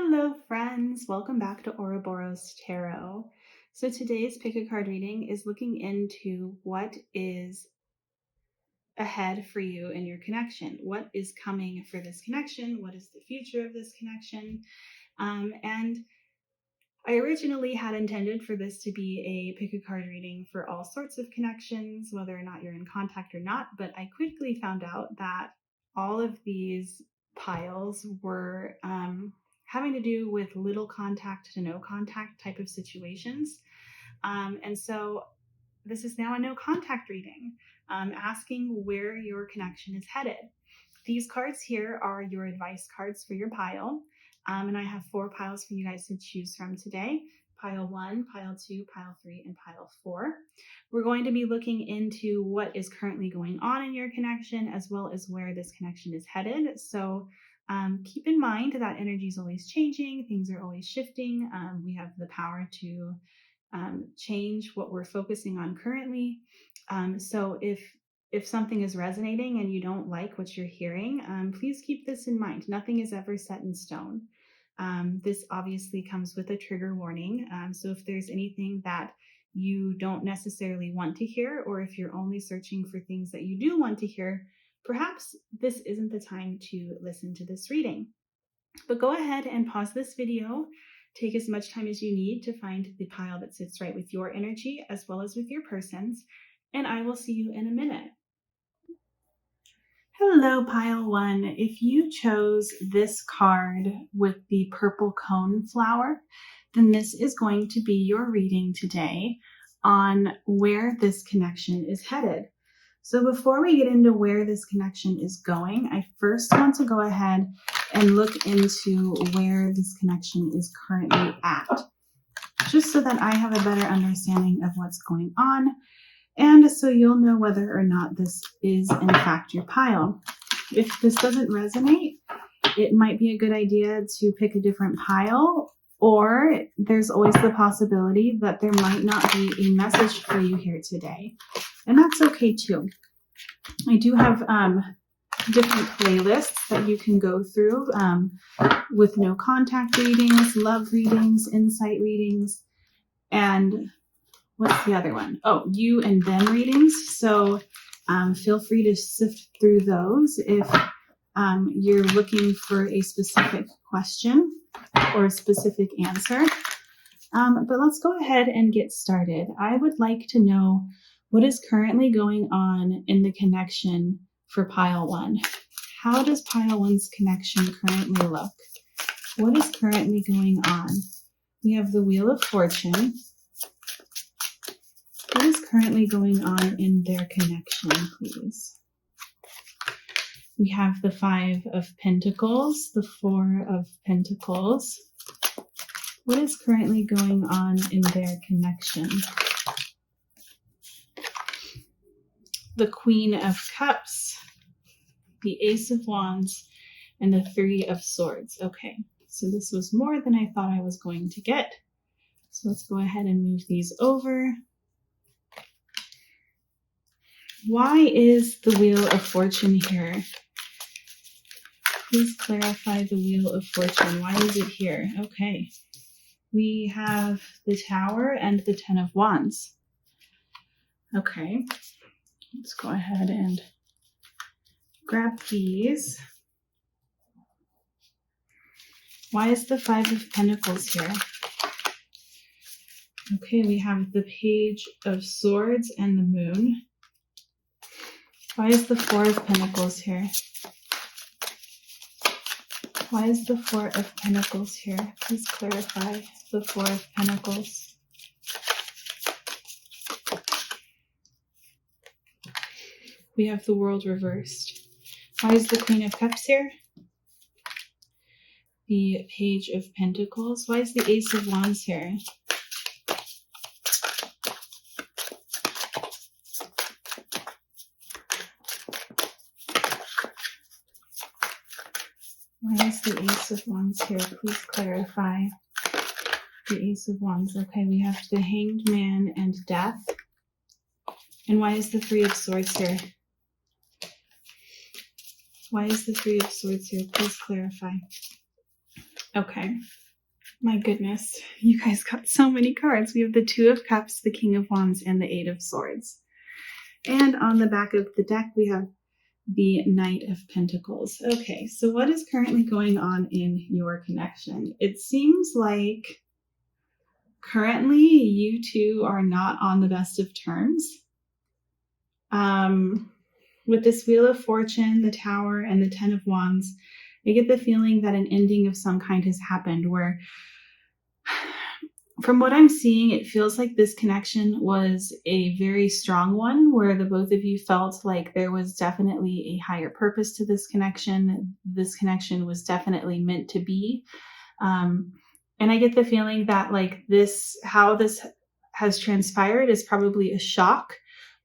Hello, friends. Welcome back to Ouroboros Tarot. So today's pick a card reading is looking into what is ahead for you in your connection. What is coming for this connection? What is the future of this connection? And I originally had intended for this to be a pick a card reading for all sorts of connections, whether or not you're in contact or not, but I quickly found out that all of these piles were having to do with little contact to no contact type of situations. And so this is now a no contact reading, asking where your connection is headed. These cards here are your advice cards for your pile. And I have 4 piles for you guys to choose from today. Pile 1, Pile 2, Pile 3, and Pile 4. We're going to be looking into what is currently going on in your connection, as well as where this connection is headed. So keep in mind that energy is always changing. Things are always shifting. We have the power to change what we're focusing on currently. So if something is resonating and you don't like what you're hearing, please keep this in mind. Nothing is ever set in stone. This obviously comes with a trigger warning. So if there's anything that you don't necessarily want to hear, or if you're only searching for things that you do want to hear, perhaps this isn't the time to listen to this reading. But go ahead and pause this video. Take as much time as you need to find the pile that sits right with your energy as well as with your person's, and I will see you in a minute. Hello, Pile 1. If you chose this card with the purple cone flower, then this is going to be your reading today on where this connection is headed. So before we get into where this connection is going, I first want to go ahead and look into where this connection is currently at, just so that I have a better understanding of what's going on, and so you'll know whether or not this is in fact your pile. If this doesn't resonate, it might be a good idea to pick a different pile, or there's always the possibility that there might not be a message for you here today. And that's okay too. I do have different playlists that you can go through with no contact readings, love readings, insight readings, and what's the other one? Oh, you and them readings. So feel free to sift through those if you're looking for a specific question or a specific answer. But let's go ahead and get started. I would like to know what is currently going on in the connection for Pile 1. How does Pile 1's connection currently look? What is currently going on? We have the Wheel of Fortune. What is currently going on in their connection, please? We have the 5 of Pentacles, the 4 of Pentacles. What is currently going on in their connection? The Queen of Cups, the Ace of Wands, and the 3 of Swords. Okay, so this was more than I thought I was going to get. So let's go ahead and move these over. Why is the Wheel of Fortune here? Please clarify the Wheel of Fortune. Why is it here? Okay. We have the Tower and the 10 of Wands. Okay. Let's go ahead and grab these. Why is the 5 of Pentacles here? Okay, we have the Page of Swords and the Moon. Why is the 4 of Pentacles here? Why is the 4 of Pentacles here? Please clarify the 4 of Pentacles. We have the World reversed. Why is the Queen of Cups here? The Page of Pentacles. Why is the Ace of Wands here? Why is the Ace of Wands here? Please clarify the Ace of Wands. Okay, we have the Hanged Man and Death. And why is the 3 of Swords here? Why is the 3 of Swords here? Please clarify. Okay. My goodness. You guys got so many cards. We have the Two of Cups, the King of Wands, and the Eight of Swords. And on the back of the deck, we have the Knight of Pentacles. Okay, so what is currently going on in your connection? It seems like currently you two are not on the best of terms. With this Wheel of Fortune, the Tower, and the Ten of Wands, I get the feeling that an ending of some kind has happened where, from what I'm seeing, it feels like this connection was a very strong one where the both of you felt like there was definitely a higher purpose to this connection. This connection was definitely meant to be. And I get the feeling that like this, how this has transpired is probably a shock,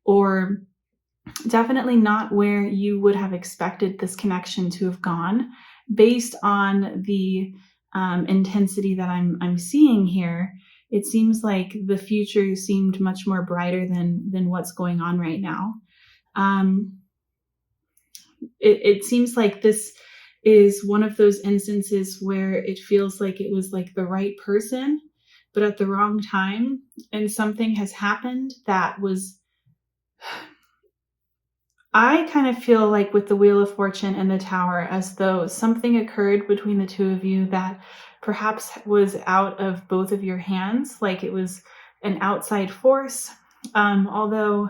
or definitely not where you would have expected this connection to have gone based on the intensity that I'm seeing here. It seems like the future seemed much more brighter than what's going on right now. It seems like this is one of those instances where it feels like it was like the right person, but at the wrong time, and something has happened that was... I kind of feel like with the Wheel of Fortune and the Tower as though something occurred between the two of you that perhaps was out of both of your hands, like it was an outside force. Although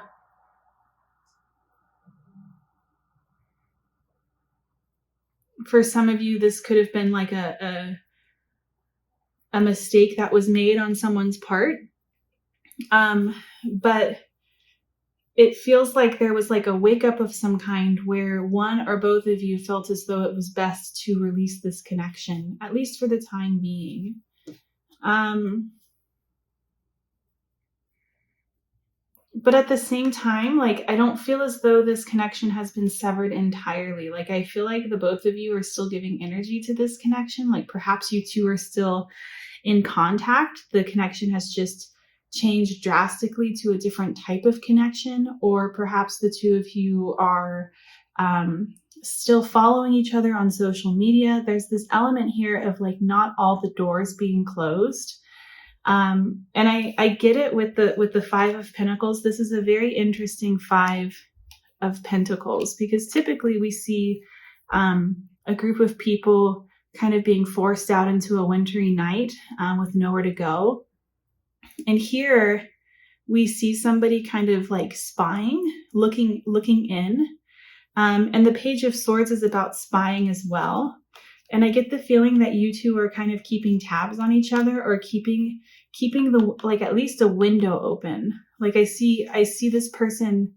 for some of you, this could have been like a mistake that was made on someone's part. But it feels like there was like a wake up of some kind where one or both of you felt as though it was best to release this connection, at least for the time being. But at the same time, like, I don't feel as though this connection has been severed entirely. Like, I feel like the both of you are still giving energy to this connection. Like, perhaps you two are still in contact. The connection has just changed drastically to a different type of connection, or perhaps the two of you are still following each other on social media. There's this element here of like not all the doors being closed. And I get it with the Five of Pentacles. This is a very interesting Five of Pentacles because typically we see a group of people kind of being forced out into a wintry night with nowhere to go. And here we see somebody kind of like spying, looking in. And the Page of Swords is about spying as well. And I get the feeling that you two are kind of keeping tabs on each other, or keeping the, like, at least a window open. Like I see this person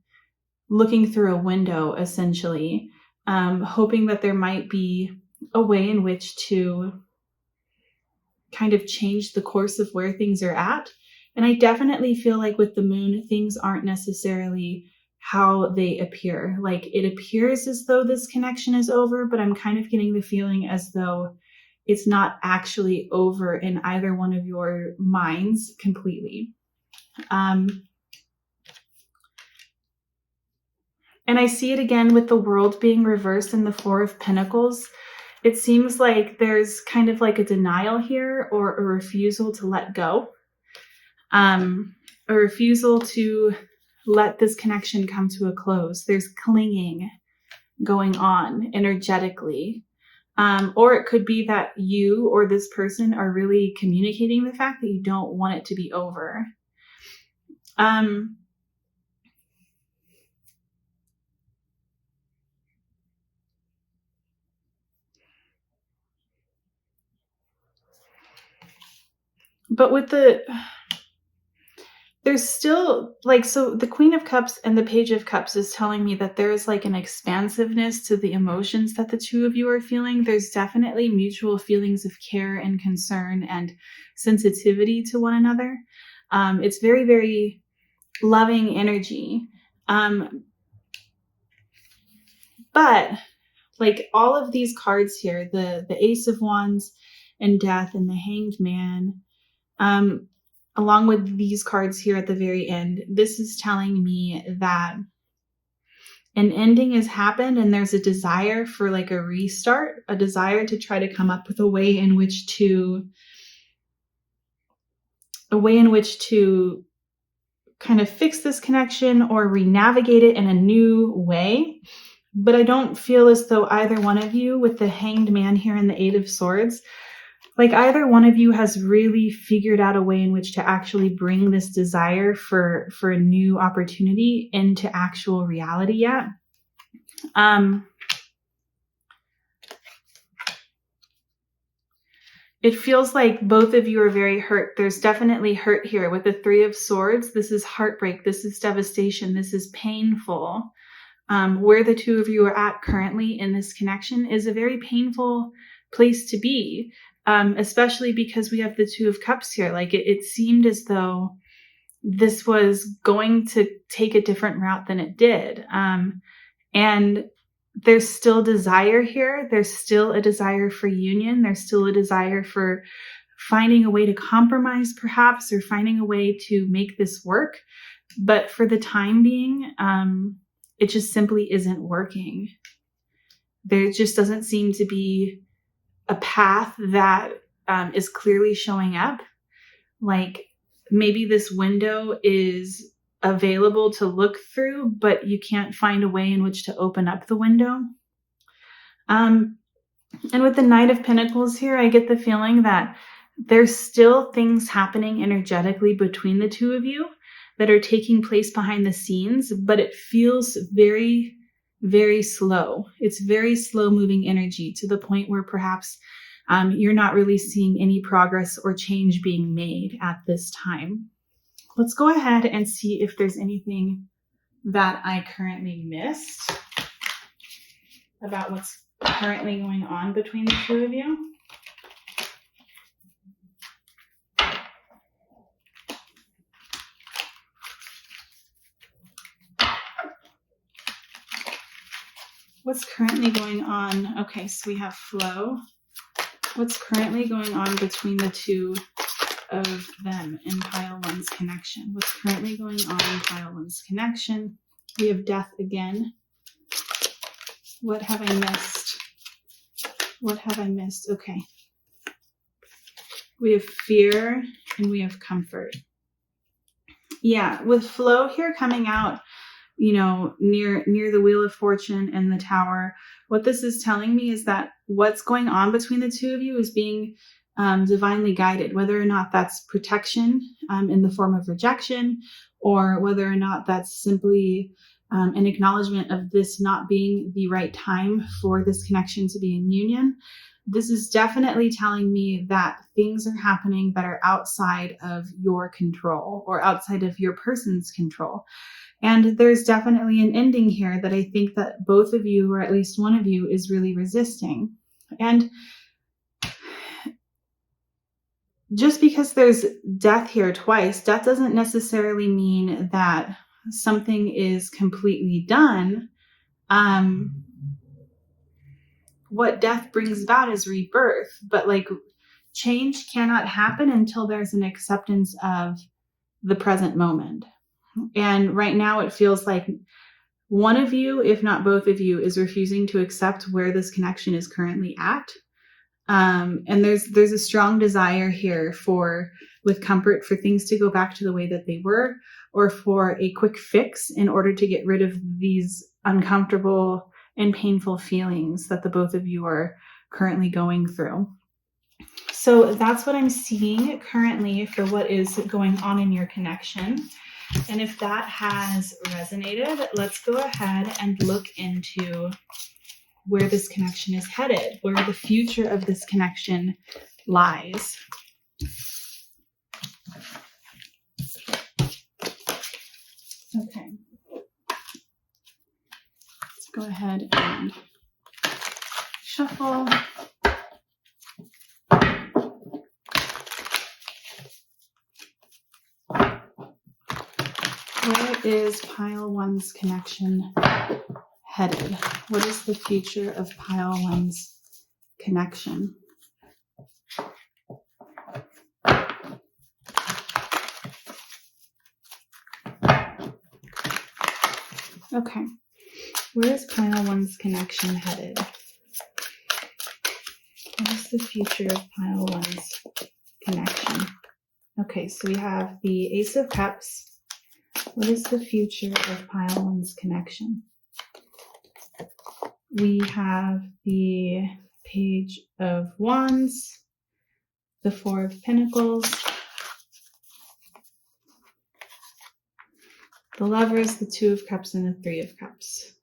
looking through a window, essentially, hoping that there might be a way in which to kind of change the course of where things are at. And I definitely feel like with the moon, things aren't necessarily how they appear. Like, it appears as though this connection is over, but I'm kind of getting the feeling as though it's not actually over in either one of your minds completely. And I see it again with the World being reversed in the Four of Pentacles. It seems like there's kind of like a denial here, or a refusal to let go. A refusal to let this connection come to a close. There's clinging going on energetically. Or it could be that you or this person are really communicating the fact that you don't want it to be over. But with there's still like, so the Queen of Cups and the Page of Cups is telling me that there is like an expansiveness to the emotions that the two of you are feeling. There's definitely mutual feelings of care and concern and sensitivity to one another. It's very, very loving energy. But like all of these cards here, the Ace of Wands and Death and the Hanged Man, along with these cards here at the very end, this is telling me that an ending has happened and there's a desire for like a restart, a desire to try to come up with a way in which to kind of fix this connection or re-navigate it in a new way. But I don't feel as though either one of you, with the Hanged Man here and the Eight of Swords, like either one of you has really figured out a way in which to actually bring this desire for a new opportunity into actual reality yet. It feels like both of you are very hurt. There's definitely hurt here with the Three of Swords. This is heartbreak. This is devastation. This is painful. Where the two of you are at currently in this connection is a very painful place to be, especially because we have the Two of Cups here. Like it seemed as though this was going to take a different route than it did. And there's still desire here. There's still a desire for union. There's still a desire for finding a way to compromise, perhaps, or finding a way to make this work. But for the time being, it just simply isn't working. There just doesn't seem to be a path that is clearly showing up. Like maybe this window is available to look through, but you can't find a way in which to open up the window. And with the Knight of Pentacles here, I get the feeling that there's still things happening energetically between the two of you that are taking place behind the scenes, but it feels very, very slow. It's very slow moving energy to the point where perhaps you're not really seeing any progress or change being made at this time. Let's go ahead and see if there's anything that I currently missed about what's currently going on between the two of you. What's currently going on? Okay, so we have flow. What's currently going on between the two of them in pile one's connection? What's currently going on in pile one's connection? We have death again. What have I missed? What have I missed? Okay. We have fear and we have comfort. Yeah, with flow here coming out, you know, near the Wheel of Fortune and the Tower, what this is telling me is that what's going on between the two of you is being divinely guided, whether or not that's protection in the form of rejection, or whether or not that's simply an acknowledgement of this not being the right time for this connection to be in union. This is definitely telling me that things are happening that are outside of your control or outside of your person's control. And there's definitely an ending here that I think that both of you, or at least one of you, is really resisting. And just because there's death here twice, death doesn't necessarily mean that something is completely done. What death brings about is rebirth, but like change cannot happen until there's an acceptance of the present moment. And right now it feels like one of you, if not both of you, is refusing to accept where this connection is currently at. And there's a strong desire here with comfort, for things to go back to the way that they were, or for a quick fix in order to get rid of these uncomfortable and painful feelings that the both of you are currently going through. So that's what I'm seeing currently for what is going on in your connection. And if that has resonated, let's go ahead and look into where this connection is headed, where the future of this connection lies. Okay. Let's go ahead and shuffle. Where is pile one's connection headed? What is the future of pile one's connection? Okay. Where is pile one's connection headed? What is the future of pile one's connection? Okay, so we have the Ace of Cups. What is the future of pile one's connection? We have the Page of Wands, the Four of Pentacles, the Lovers, the Two of Cups, and the Three of Cups.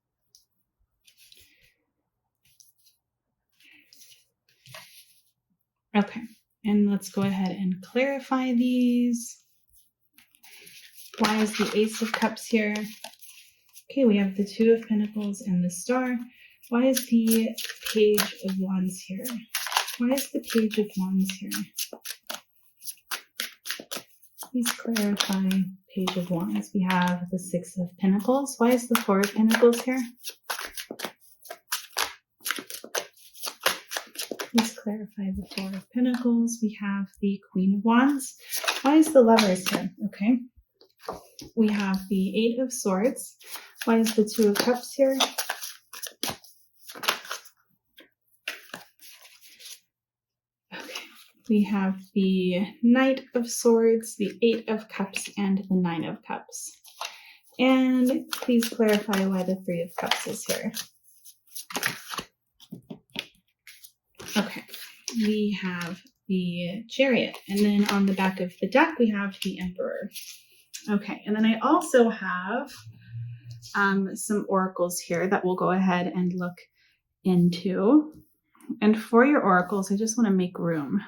Okay, and let's go ahead and clarify these. Why is the Ace of Cups here? Okay, we have the Two of Pentacles and the Star. Why is the Page of Wands here? Why is the Page of Wands here? Please clarify Page of Wands. We have the Six of Pentacles. Why is the Four of Pentacles here? Please clarify the Four of Pentacles. We have the Queen of Wands. Why is the Lovers here? Okay. We have the Eight of Swords. Why is the Two of Cups here? Okay. We have the Knight of Swords, the Eight of Cups, and the Nine of Cups. And please clarify why the Three of Cups is here. Okay. We have the Chariot. And then on the back of the deck, we have the Emperor. Okay, and then I also have some oracles here that we'll go ahead and look into. And for your oracles, I just want to make room.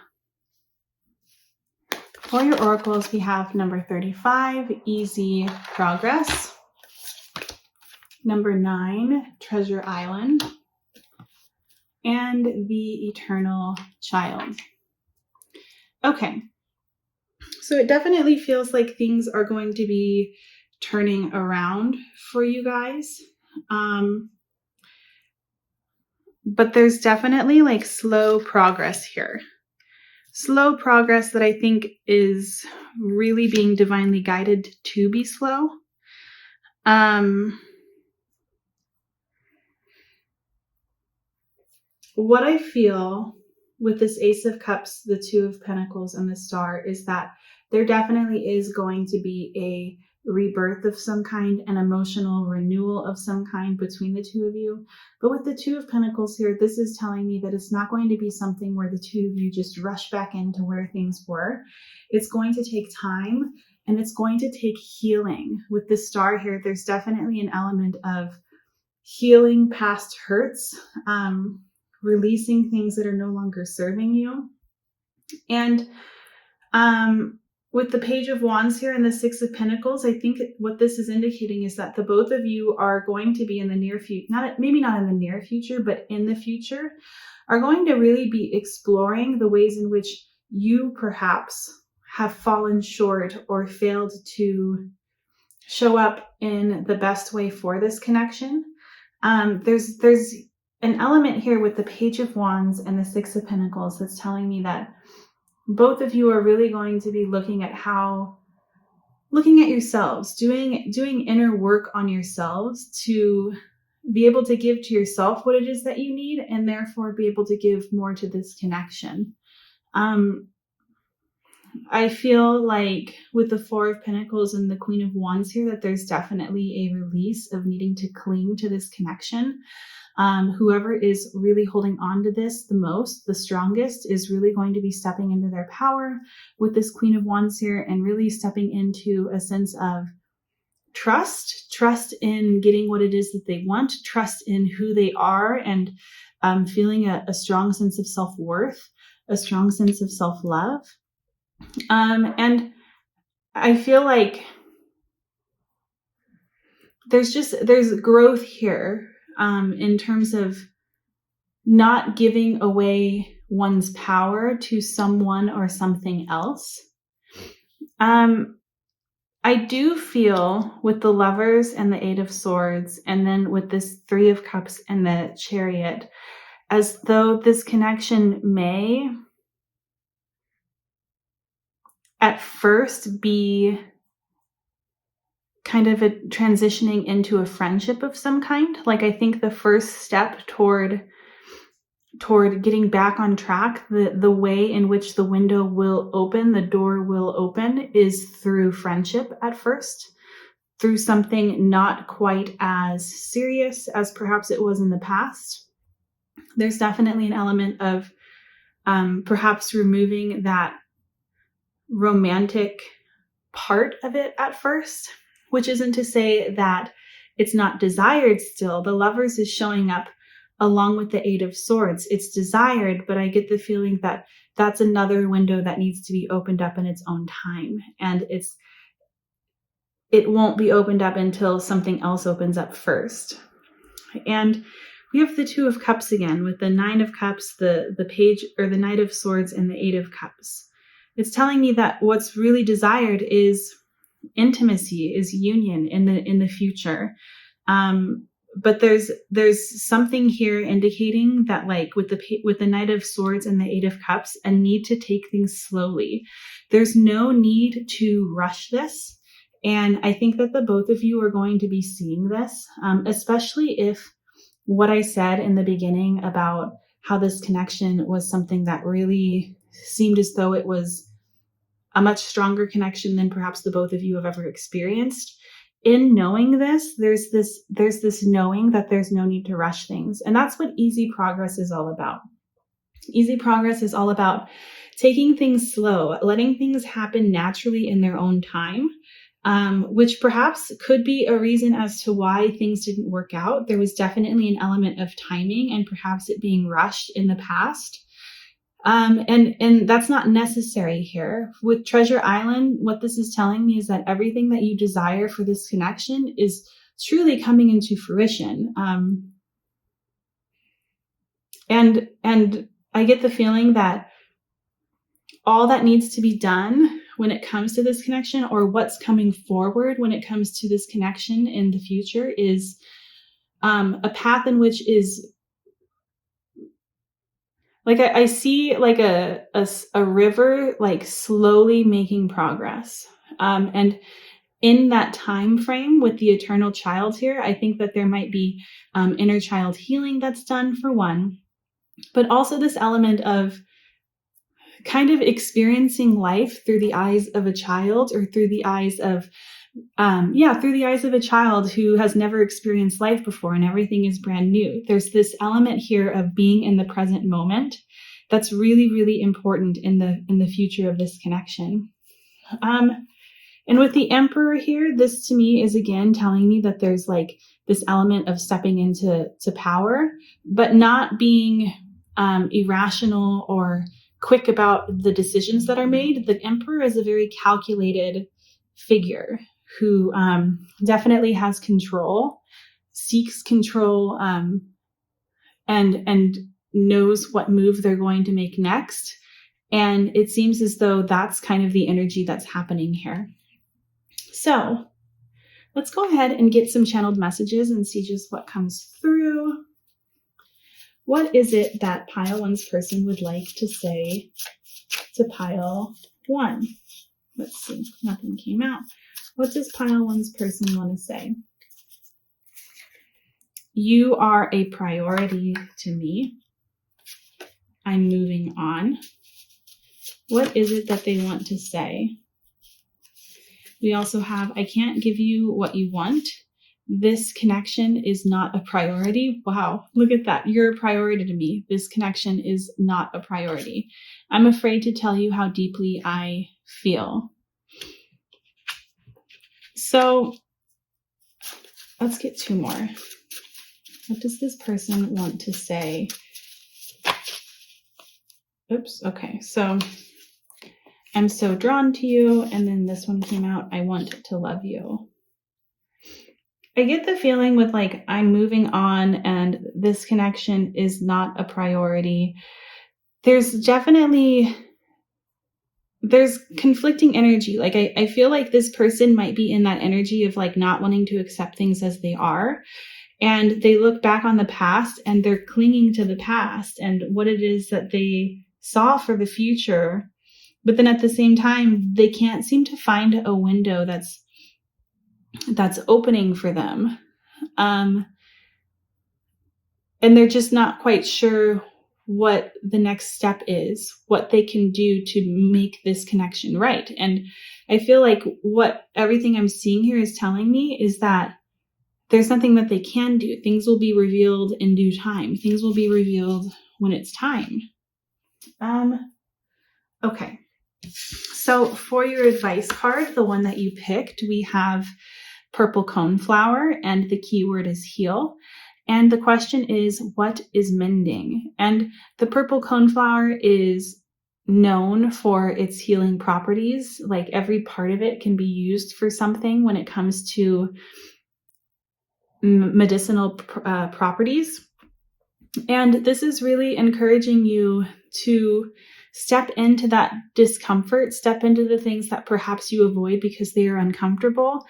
For your oracles, we have number 35, Easy Progress. Number 9, Treasure Island. And the Eternal Child. Okay. So it definitely feels like things are going to be turning around for you guys. But there's definitely like slow progress here. Slow progress that I think is really being divinely guided to be slow. What I feel with this Ace of Cups, the Two of Pentacles, and the Star is that there definitely is going to be a rebirth of some kind, an emotional renewal of some kind between the two of you. But with the Two of Pentacles here, this is telling me that it's not going to be something where the two of you just rush back into where things were. It's going to take time, and it's going to take healing. With the Star here, there's definitely an element of healing past hurts, releasing things that are no longer serving you. And with the Page of Wands here and the Six of Pentacles, I think what this is indicating is that the both of you are going to be in the near future, maybe not in the near future, but in the future, are going to really be exploring the ways in which you perhaps have fallen short or failed to show up in the best way for this connection. There's an element here with the Page of Wands and the Six of Pentacles that's telling me that both of you are really going to be looking at yourselves, doing inner work on yourselves to be able to give to yourself what it is that you need, and therefore be able to give more to this connection. I feel like with the Four of Pentacles and the Queen of Wands here, that there's definitely a release of needing to cling to this connection. Whoever is really holding on to this the most, the strongest, is really going to be stepping into their power with this Queen of Wands here, and really stepping into a sense of trust in getting what it is that they want, trust in who they are, and feeling a strong sense of self-worth, a strong sense of self-love. And I feel like there's growth here. In terms of not giving away one's power to someone or something else. I do feel with the Lovers and the Eight of Swords, and then with this Three of Cups and the Chariot, as though this connection may at first be kind of a transitioning into a friendship of some kind. Like, I think the first step toward getting back on track, the way in which the window will open, the door will open, is through friendship at first, through something not quite as serious as perhaps it was in the past. There's definitely an element of perhaps removing that romantic part of it at first, which isn't to say that it's not desired still. The Lovers is showing up along with the Eight of Swords. It's desired, but I get the feeling that that's another window that needs to be opened up in its own time. And it won't be opened up until something else opens up first. And we have the Two of Cups again with the Nine of Cups, the Page or the Knight of Swords, and the Eight of Cups. It's telling me that what's really desired is intimacy, is union in the future. But there's something here indicating that, like with the Knight of Swords and the Eight of Cups, a need to take things slowly. There's no need to rush this. And I think that the both of you are going to be seeing this, especially if what I said in the beginning about how this connection was something that really seemed as though it was a much stronger connection than perhaps the both of you have ever experienced. In knowing this, there's this knowing that there's no need to rush things. And that's what easy progress is all about. Easy progress is all about taking things slow, letting things happen naturally in their own time. Which perhaps could be a reason as to why things didn't work out. There was definitely an element of timing and perhaps it being rushed in the past. And that's not necessary here. With Treasure Island, what this is telling me is that everything that you desire for this connection is truly coming into fruition. And I get the feeling that all that needs to be done when it comes to this connection, or what's coming forward when it comes to this connection in the future, is a path in which is like I see like a river like slowly making progress. And in that time frame with the eternal child here, I think that there might be inner child healing that's done for one, but also this element of kind of experiencing life through the eyes of a child, or through the eyes of a child who has never experienced life before and everything is brand new. There's this element here of being in the present moment that's really, really important in the future of this connection. And with the Emperor here, this to me is again telling me that there's like this element of stepping into power, but not being irrational or quick about the decisions that are made. The Emperor is a very calculated figure who definitely has control, seeks control, and knows what move they're going to make next. And it seems as though that's kind of the energy that's happening here. So let's go ahead and get some channeled messages and see just what comes through. What is it that pile one's person would like to say to pile one? Let's see, nothing came out. What does pile one's person want to say? You are a priority to me. I'm moving on. What is it that they want to say? We also have, I can't give you what you want. This connection is not a priority. Wow, look at that. You're a priority to me. This connection is not a priority. I'm afraid to tell you how deeply I feel. So let's get two more. What does this person want to say? Oops, okay. So I'm so drawn to you. And then this one came out, I want to love you. I get the feeling with like, I'm moving on and this connection is not a priority. There's conflicting energy. Like I feel like this person might be in that energy of like not wanting to accept things as they are. And they look back on the past and they're clinging to the past and what it is that they saw for the future. But then at the same time, they can't seem to find a window that's that's opening for them. And they're just not quite sure what the next step is, what they can do to make this connection right. And I feel like what everything I'm seeing here is telling me is that there's nothing that they can do. Things will be revealed in due time. Things will be revealed when it's time. Okay. So for your advice card, the one that you picked, we have purple coneflower, and the keyword is heal. And the question is, what is mending? And the purple coneflower is known for its healing properties. Like every part of it can be used for something when it comes to medicinal properties. And this is really encouraging you to step into that discomfort, step into the things that perhaps you avoid because they are uncomfortable,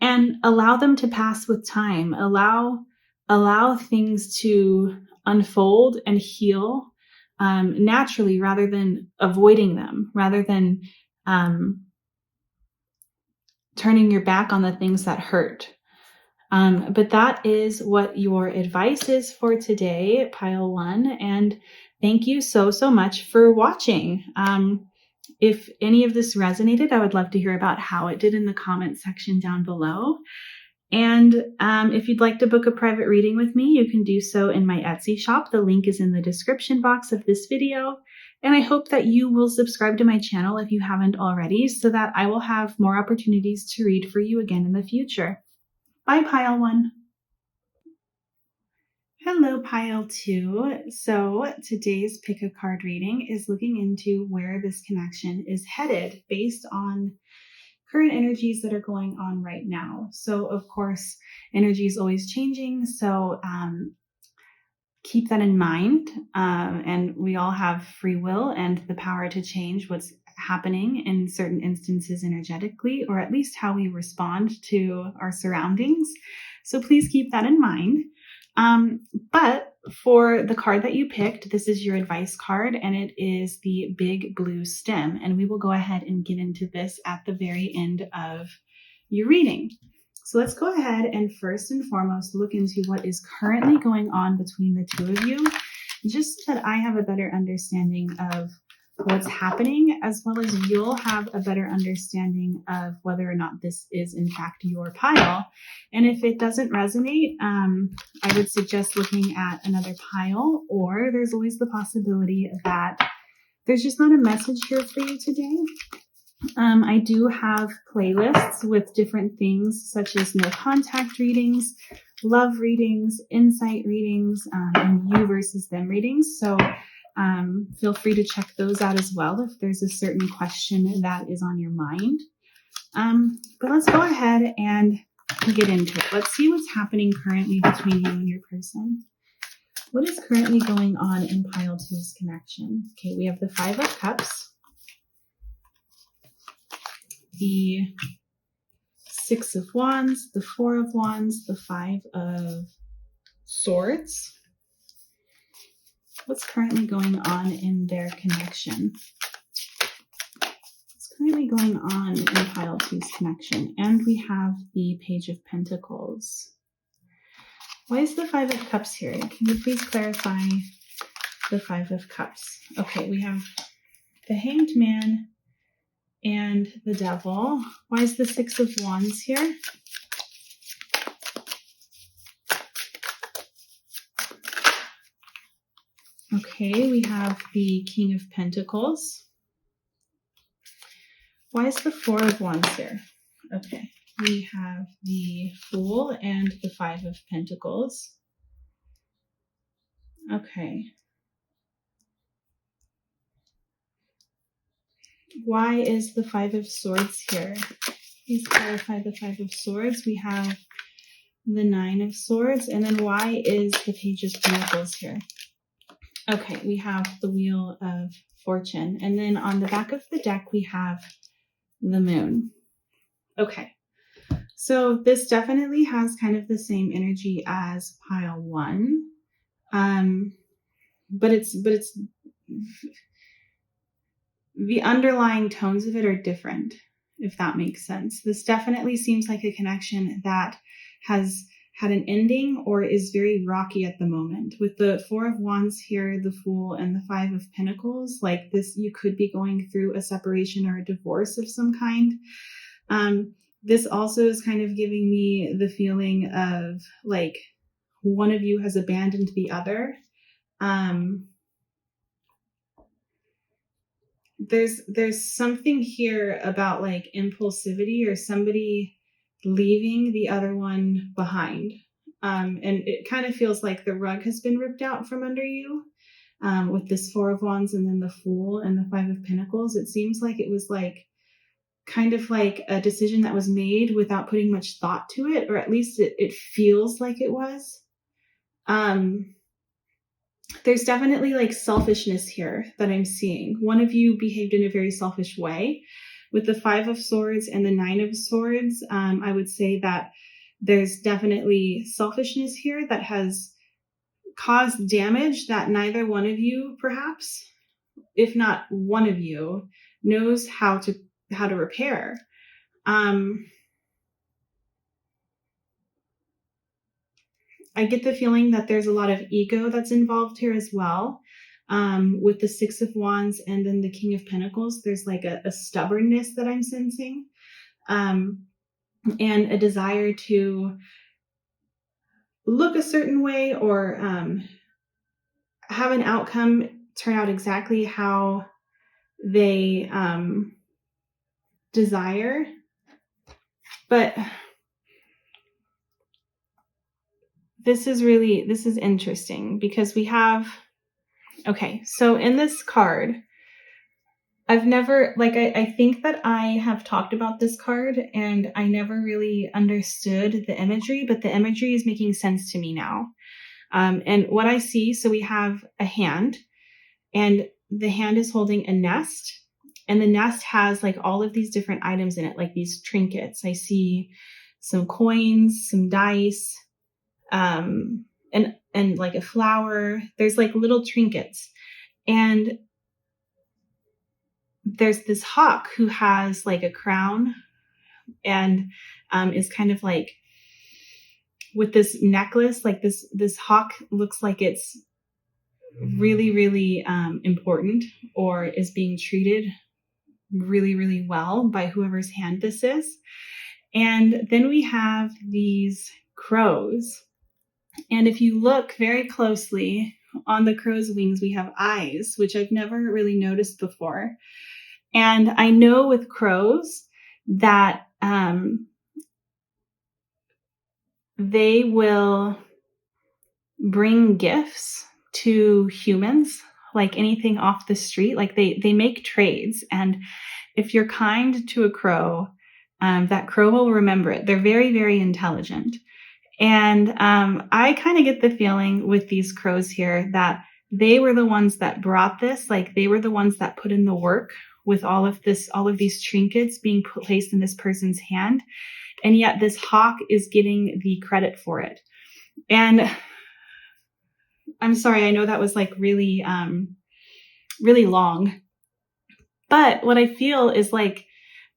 and allow them to pass with time. Allow things to unfold and heal naturally, rather than avoiding them, rather than turning your back on the things that hurt. But that is what your advice is for today, pile 1. And thank you so much for watching. If any of this resonated, I would love to hear about how it did in the comment section down below. And if you'd like to book a private reading with me, you can do so in my Etsy shop. The link is in the description box of this video. And I hope that you will subscribe to my channel if you haven't already, so that I will have more opportunities to read for you again in the future. Bye, pile 1. Hello, pile 2. So today's pick a card reading is looking into where this connection is headed based on current energies that are going on right now. So of course, energy is always changing. So keep that in mind. And we all have free will and the power to change what's happening in certain instances energetically, or at least how we respond to our surroundings. So please keep that in mind. But for the card that you picked, this is your advice card, and it is the big blue stem. And we will go ahead and get into this at the very end of your reading. So let's go ahead and first and foremost look into what is currently going on between the two of you, just so that I have a better understanding of what's happening, as well as you'll have a better understanding of whether or not this is in fact your pile. And if it doesn't resonate, I would suggest looking at another pile, or there's always the possibility that there's just not a message here for you today. I do have playlists with different things such as no contact readings, love readings, insight readings, and you versus them readings. So feel free to check those out as well if there's a certain question that is on your mind. But let's go ahead and get into it. Let's see what's happening currently between you and your person. What is currently going on in pile 2's connection? Okay, we have the 5 of Cups, the 6 of Wands, the 4 of Wands, the 5 of Swords. What's currently going on in their connection? What's currently going on in pile 2's connection? And we have the Page of Pentacles. Why is the 5 of Cups here? Can you please clarify the 5 of Cups? Okay, we have the Hanged Man and the Devil. Why is the 6 of Wands here? Okay, we have the King of Pentacles. Why is the 4 of Wands here? Okay, we have the Fool and the 5 of Pentacles. Okay. Why is the 5 of Swords here? Please clarify the 5 of Swords. We have the 9 of Swords. And then why is the Page of Pentacles here? Okay, we have the Wheel of Fortune. And then on the back of the deck, we have the Moon. Okay, so this definitely has kind of the same energy as pile 1. But it's the underlying tones of it are different. if that makes sense. This definitely seems like a connection that has had an ending or is very rocky at the moment. With the Four of Wands here, the Fool, and the Five of Pentacles, like this, you could be going through a separation or a divorce of some kind. This also is kind of giving me the feeling of like one of you has abandoned the other. There's something here about like impulsivity or somebody leaving the other one behind. And it kind of feels like the rug has been ripped out from under you, with this Four of Wands and then the Fool and the Five of Pentacles. It seems like it was like kind of like a decision that was made without putting much thought to it, or at least it feels like it was. There's definitely like selfishness here that I'm seeing. One of you behaved in a very selfish way. With the Five of Swords and the Nine of Swords, I would say that there's definitely selfishness here that has caused damage that neither one of you, perhaps, if not one of you, knows how to repair. I get the feeling that there's a lot of ego that's involved here as well. With the Six of Wands and then the King of Pentacles, there's like a stubbornness that I'm sensing, and a desire to look a certain way or have an outcome turn out exactly how they desire. But this is interesting because we have, okay, so in this card, I've never, like, I think that I have talked about this card and I never really understood the imagery, but the imagery is making sense to me now. And what I see, so we have a hand and the hand is holding a nest, and the nest has like all of these different items in it, like these trinkets. I see some coins, some dice, and like a flower. There's like little trinkets. And there's this hawk who has like a crown and is kind of like with this necklace, like this hawk looks like it's really, really important or is being treated really, really well by whoever's hand this is. And then we have these crows. And if you look very closely on the crow's wings, we have eyes, which I've never really noticed before. And I know with crows that they will bring gifts to humans, like anything off the street. Like they make trades. And if you're kind to a crow, that crow will remember it. They're very, very intelligent. And I kind of get the feeling with these crows here that they were the ones that brought this. Like they were the ones that put in the work with all of these trinkets being placed in this person's hand. And yet this hawk is getting the credit for it. And I'm sorry, I know that was like really, really long. But what I feel is like,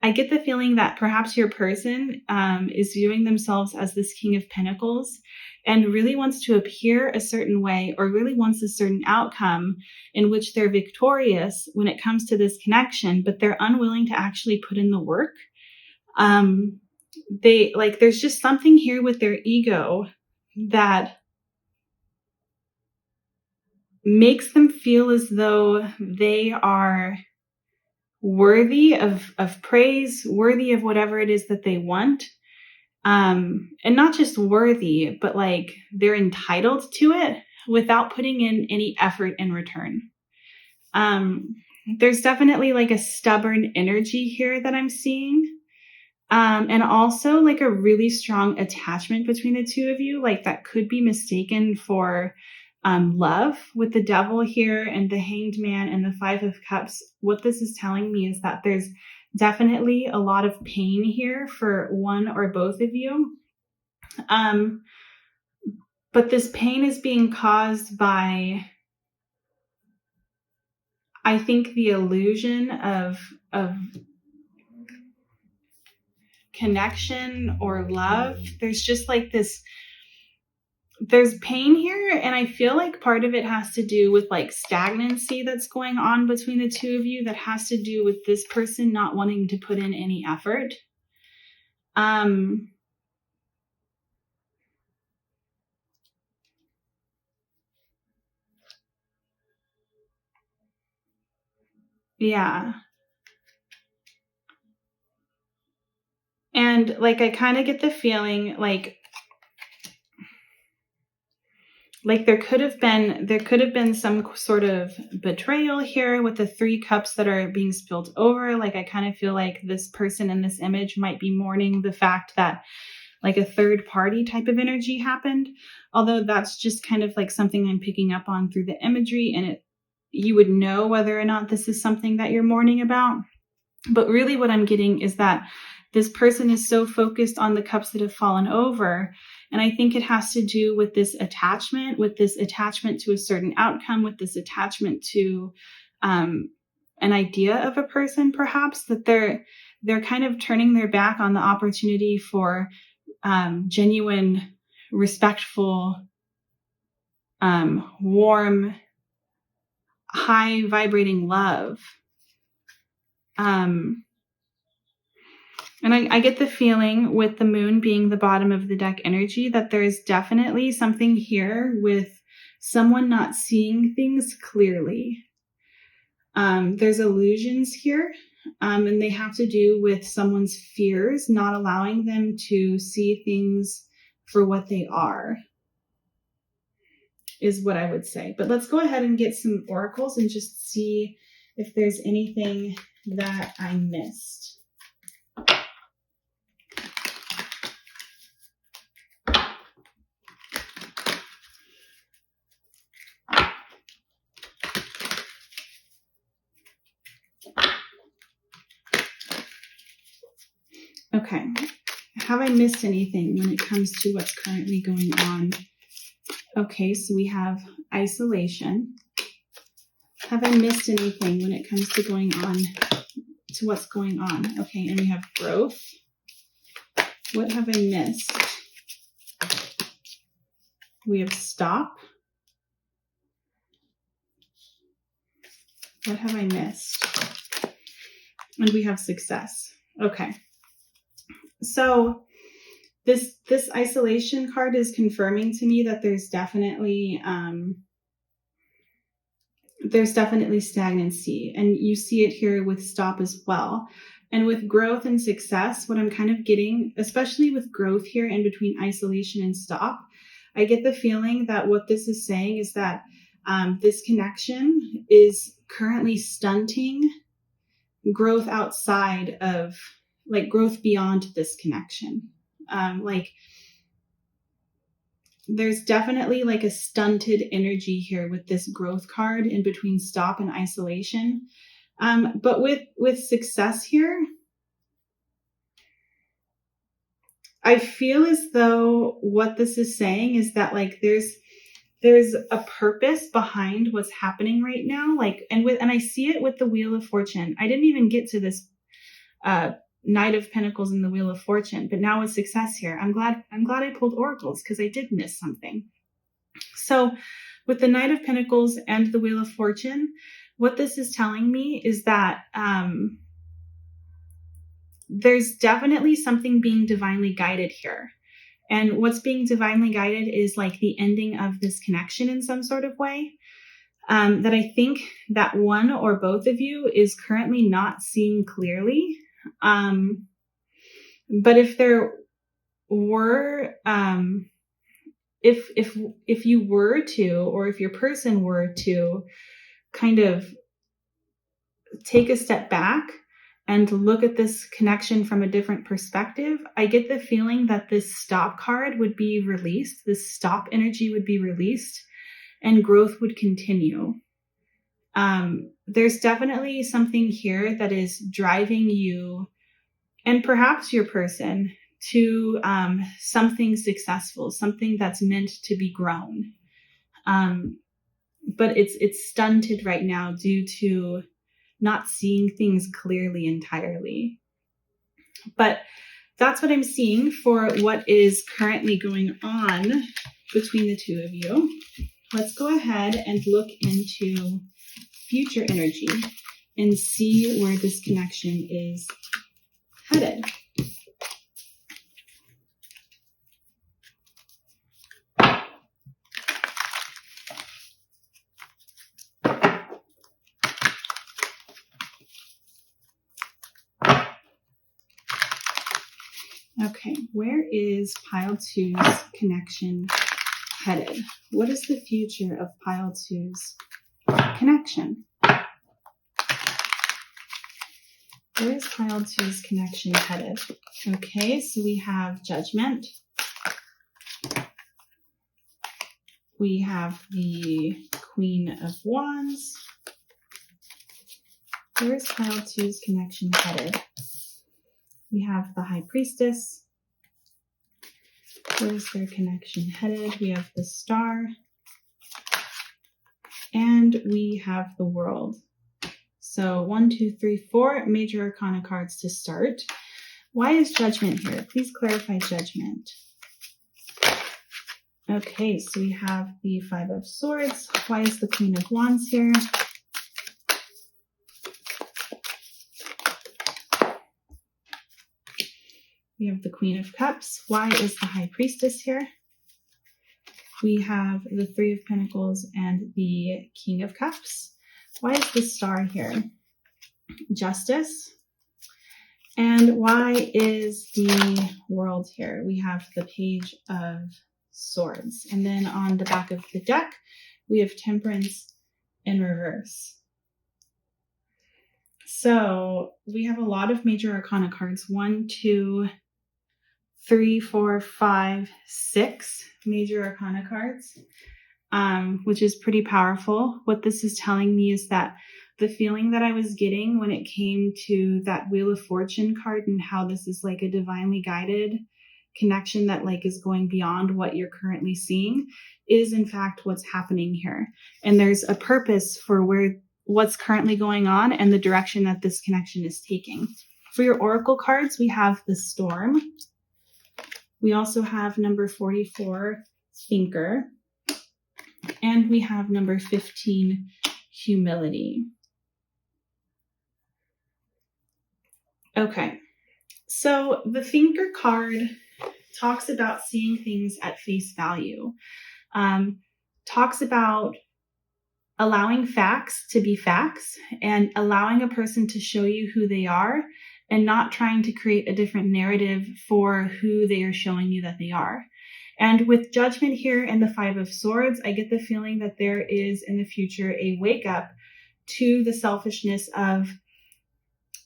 I get the feeling that perhaps your person is viewing themselves as this King of Pentacles and really wants to appear a certain way or really wants a certain outcome in which they're victorious when it comes to this connection, but they're unwilling to actually put in the work. There's just something here with their ego that makes them feel as though they are worthy of praise, worthy of whatever it is that they want. And not just worthy, but like they're entitled to it without putting in any effort in return. There's definitely like a stubborn energy here that I'm seeing. And also like a really strong attachment between the two of you, like that could be mistaken for love with the Devil here and the Hanged Man and the Five of Cups. What this is telling me is that there's definitely a lot of pain here for one or both of you. But this pain is being caused by, I think, the illusion of connection or love. There's just like this, there's pain here. And I feel like part of it has to do with like stagnancy that's going on between the two of you, that has to do with this person not wanting to put in any effort. Yeah. And like, I kind of get the feeling like there could have been some sort of betrayal here with the 3 cups that are being spilled over. Like, I kind of feel like this person in this image might be mourning the fact that like a third party type of energy happened. Although that's just kind of like something I'm picking up on through the imagery, and you would know whether or not this is something that you're mourning about. But really what I'm getting is that this person is so focused on the cups that have fallen over. And I think it has to do with this attachment to a certain outcome, with this attachment to an idea of a person, perhaps, that they're kind of turning their back on the opportunity for genuine, respectful, warm, high vibrating love. And I get the feeling with the moon being the bottom of the deck energy that there's definitely something here with someone not seeing things clearly. There's illusions here, and they have to do with someone's fears not allowing them to see things for what they are, is what I would say. But let's go ahead and get some oracles and just see if there's anything that I missed. Okay. Have I missed anything when it comes to what's currently going on? Okay, so we have isolation. Have I missed anything when it comes to what's going on? Okay, and we have growth. What have I missed? We have stop. What have I missed? And we have success. Okay. So this isolation card is confirming to me that there's definitely stagnancy, and you see it here with stop as well. And with growth and success, what I'm kind of getting, especially with growth here in between isolation and stop, I get the feeling that what this is saying is that this connection is currently stunting growth outside of, like, growth beyond this connection. Like, there's definitely like a stunted energy here with this growth card in between stop and isolation. But with success here, I feel as though what this is saying is that like there's a purpose behind what's happening right now. Like, and I see it with the Wheel of Fortune. I didn't even get to this Knight of Pentacles and the Wheel of Fortune, but now with success here, I'm glad I pulled oracles, because I did miss something. So with the Knight of Pentacles and the Wheel of Fortune, what this is telling me is that there's definitely something being divinely guided here. And what's being divinely guided is like the ending of this connection in some sort of way. That I think that one or both of you is currently not seeing clearly. But if there were, if you were to, or if your person were to kind of take a step back and look at this connection from a different perspective, I get the feeling that this stop card would be released, this stop energy would be released, and growth would continue. There's definitely something here that is driving you, and perhaps your person, to something successful, something that's meant to be grown. But it's stunted right now due to not seeing things clearly entirely. But that's what I'm seeing for what is currently going on between the two of you. Let's go ahead and look into future energy and see where this connection is headed. Okay, where is pile two's connection headed? What is the future of pile two's connection? Where is pile two's connection headed? Okay, so we have judgment. We have the Queen of Wands. Where is pile two's connection headed? We have the High Priestess. Where's their connection headed? We have the Star. And we have the World. So 1, 2, 3, 4 major arcana cards to start. Why is Judgment here? Please clarify Judgment. Okay, so we have the Five of Swords. Why is the Queen of Wands here? We have the Queen of Cups. Why is the High Priestess here? We have the Three of Pentacles and the King of Cups. Why is the Star here? Justice. And why is the World here? We have the Page of Swords. And then on the back of the deck, we have Temperance in reverse. So we have a lot of major arcana cards. 1, 2, 3, 4, 5, 6 major arcana cards, which is pretty powerful. What this is telling me is that the feeling that I was getting when it came to that Wheel of Fortune card and how this is like a divinely guided connection that like is going beyond what you're currently seeing is in fact what's happening here. And there's a purpose for what's currently going on and the direction that this connection is taking. For your oracle cards, we have the Storm. We also have number 44, Thinker. And we have number 15, Humility. Okay, so the Thinker card talks about seeing things at face value. Talks about allowing facts to be facts and allowing a person to show you who they are and not trying to create a different narrative for who they are showing you that they are. And with Judgment here and the Five of Swords, I get the feeling that there is in the future a wake up to the selfishness of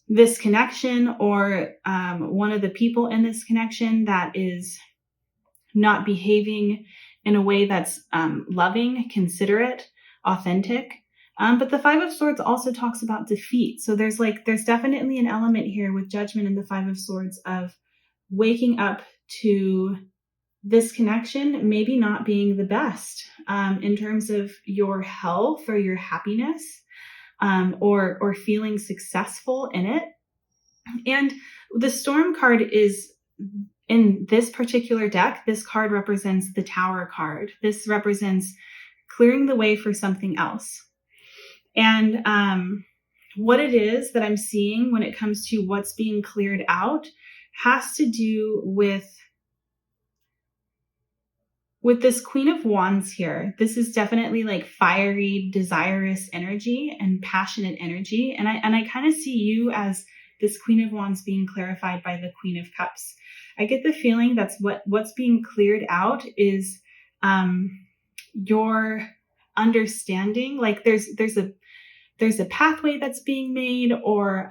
this connection or one of the people in this connection that is not behaving in a way that's loving, considerate, authentic. But the Five of Swords also talks about defeat. So there's definitely an element here with Judgment and the Five of Swords of waking up to this connection maybe not being the best in terms of your health or your happiness or feeling successful in it. And the Storm card is in this particular deck. This card represents the Tower card. This represents clearing the way for something else. And what it is that I'm seeing when it comes to what's being cleared out has to do with this Queen of Wands here. This is definitely like fiery, desirous energy and passionate energy. And I kind of see you as this Queen of Wands being clarified by the Queen of Cups. I get the feeling that's what's being cleared out is your understanding. Like there's a pathway that's being made or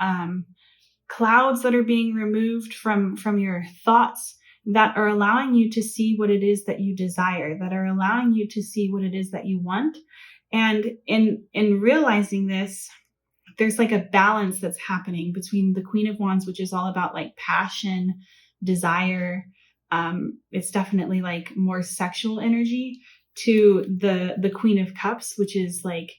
clouds that are being removed from your thoughts that are allowing you to see what it is that you desire, that are allowing you to see what it is that you want. And in realizing this, there's like a balance that's happening between the Queen of Wands, which is all about like passion, desire. It's definitely like more sexual energy, to the Queen of Cups, which is like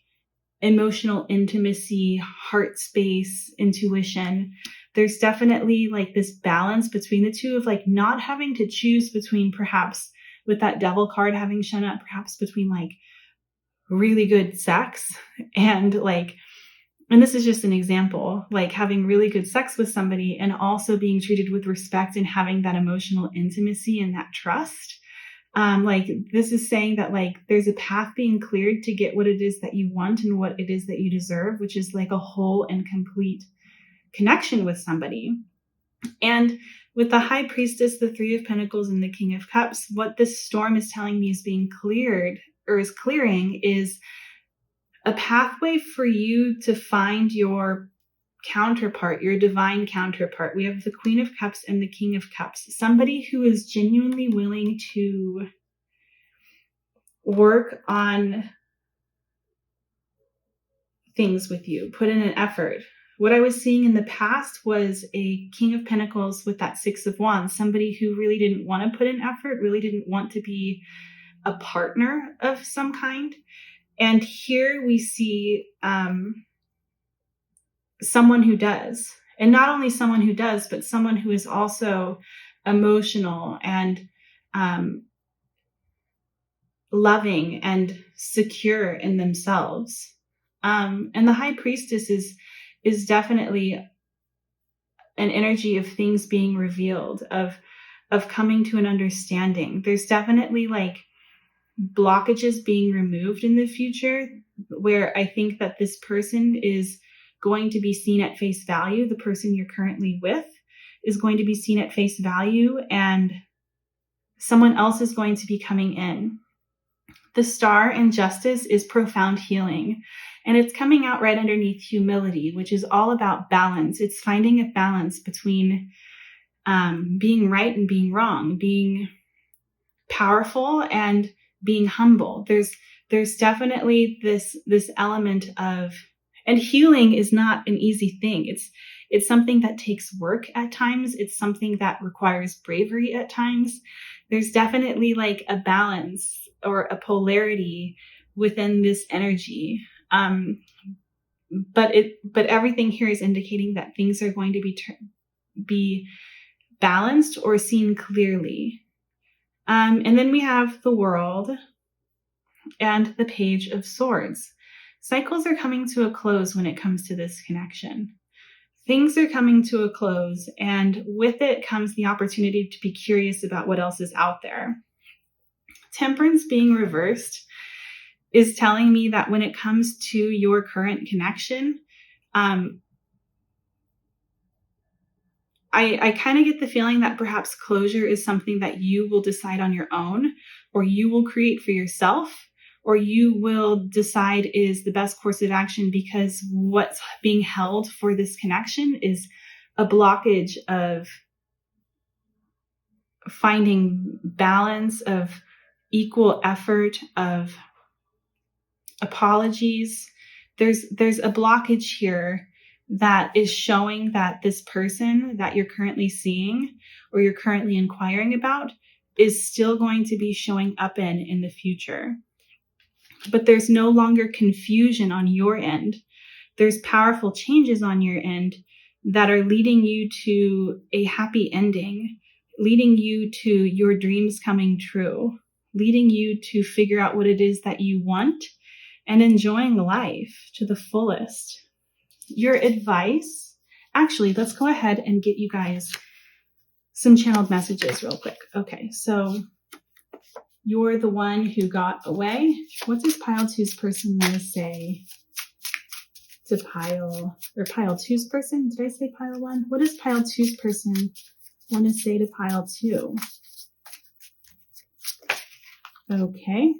emotional intimacy, heart space, intuition. there's definitely like this balance between the two of like not having to choose between, perhaps with that devil card having shown up, perhaps between like really good sex and like, and this is just an example, like having really good sex with somebody and also being treated with respect and having that emotional intimacy and that trust. Like this is saying that like there's a path being cleared to get what it is that you want and what it is that you deserve, which is like a whole and complete connection with somebody. And with the High Priestess, the Three of Pentacles, and the King of Cups, what this storm is telling me is being cleared or is clearing is a pathway for you to find your counterpart, your divine counterpart. We have the Queen of Cups and the King of Cups, somebody who is genuinely willing to work on things with you, put in an effort. What I was seeing in the past was a King of Pentacles with that Six of Wands, somebody who really didn't want to put in effort, really didn't want to be a partner of some kind. And here we see someone who does. And not only someone who does, but someone who is also emotional and loving and secure in themselves. And the High Priestess is definitely an energy of things being revealed, of coming to an understanding. There's definitely like blockages being removed in the future where I think that this person is going to be seen at face value. The person you're currently with is going to be seen at face value, and someone else is going to be coming in. The Star in Justice is profound healing, and it's coming out right underneath humility, which is all about balance. It's finding a balance between being right and being wrong, being powerful and being humble. There's definitely this element of, and healing is not an easy thing. It's something that takes work at times. It's something that requires bravery at times. There's definitely like a balance or a polarity within this energy. But everything here is indicating that things are going to be balanced or seen clearly. And then we have the World and the Page of Swords. Cycles are coming to a close when it comes to this connection. Things are coming to a close, and with it comes the opportunity to be curious about what else is out there. Temperance being reversed is telling me that when it comes to your current connection, I kind of get the feeling that perhaps closure is something that you will decide on your own, or you will create for yourself, or you will decide is the best course of action, because what's being held for this connection is a blockage of finding balance, of equal effort, of apologies. There's a blockage here that is showing that this person that you're currently seeing or you're currently inquiring about is still going to be showing up in the future. But there's no longer confusion on your end. There's powerful changes on your end that are leading you to a happy ending, leading you to your dreams coming true, leading you to figure out what it is that you want and enjoying life to the fullest. Your advice, actually, let's go ahead and get you guys some channeled messages real quick. Okay, so you're the one who got away. What does pile two's person want to say to pile 2's person? Did I say pile 1? What does pile 2's person want to say to pile 2? Okay.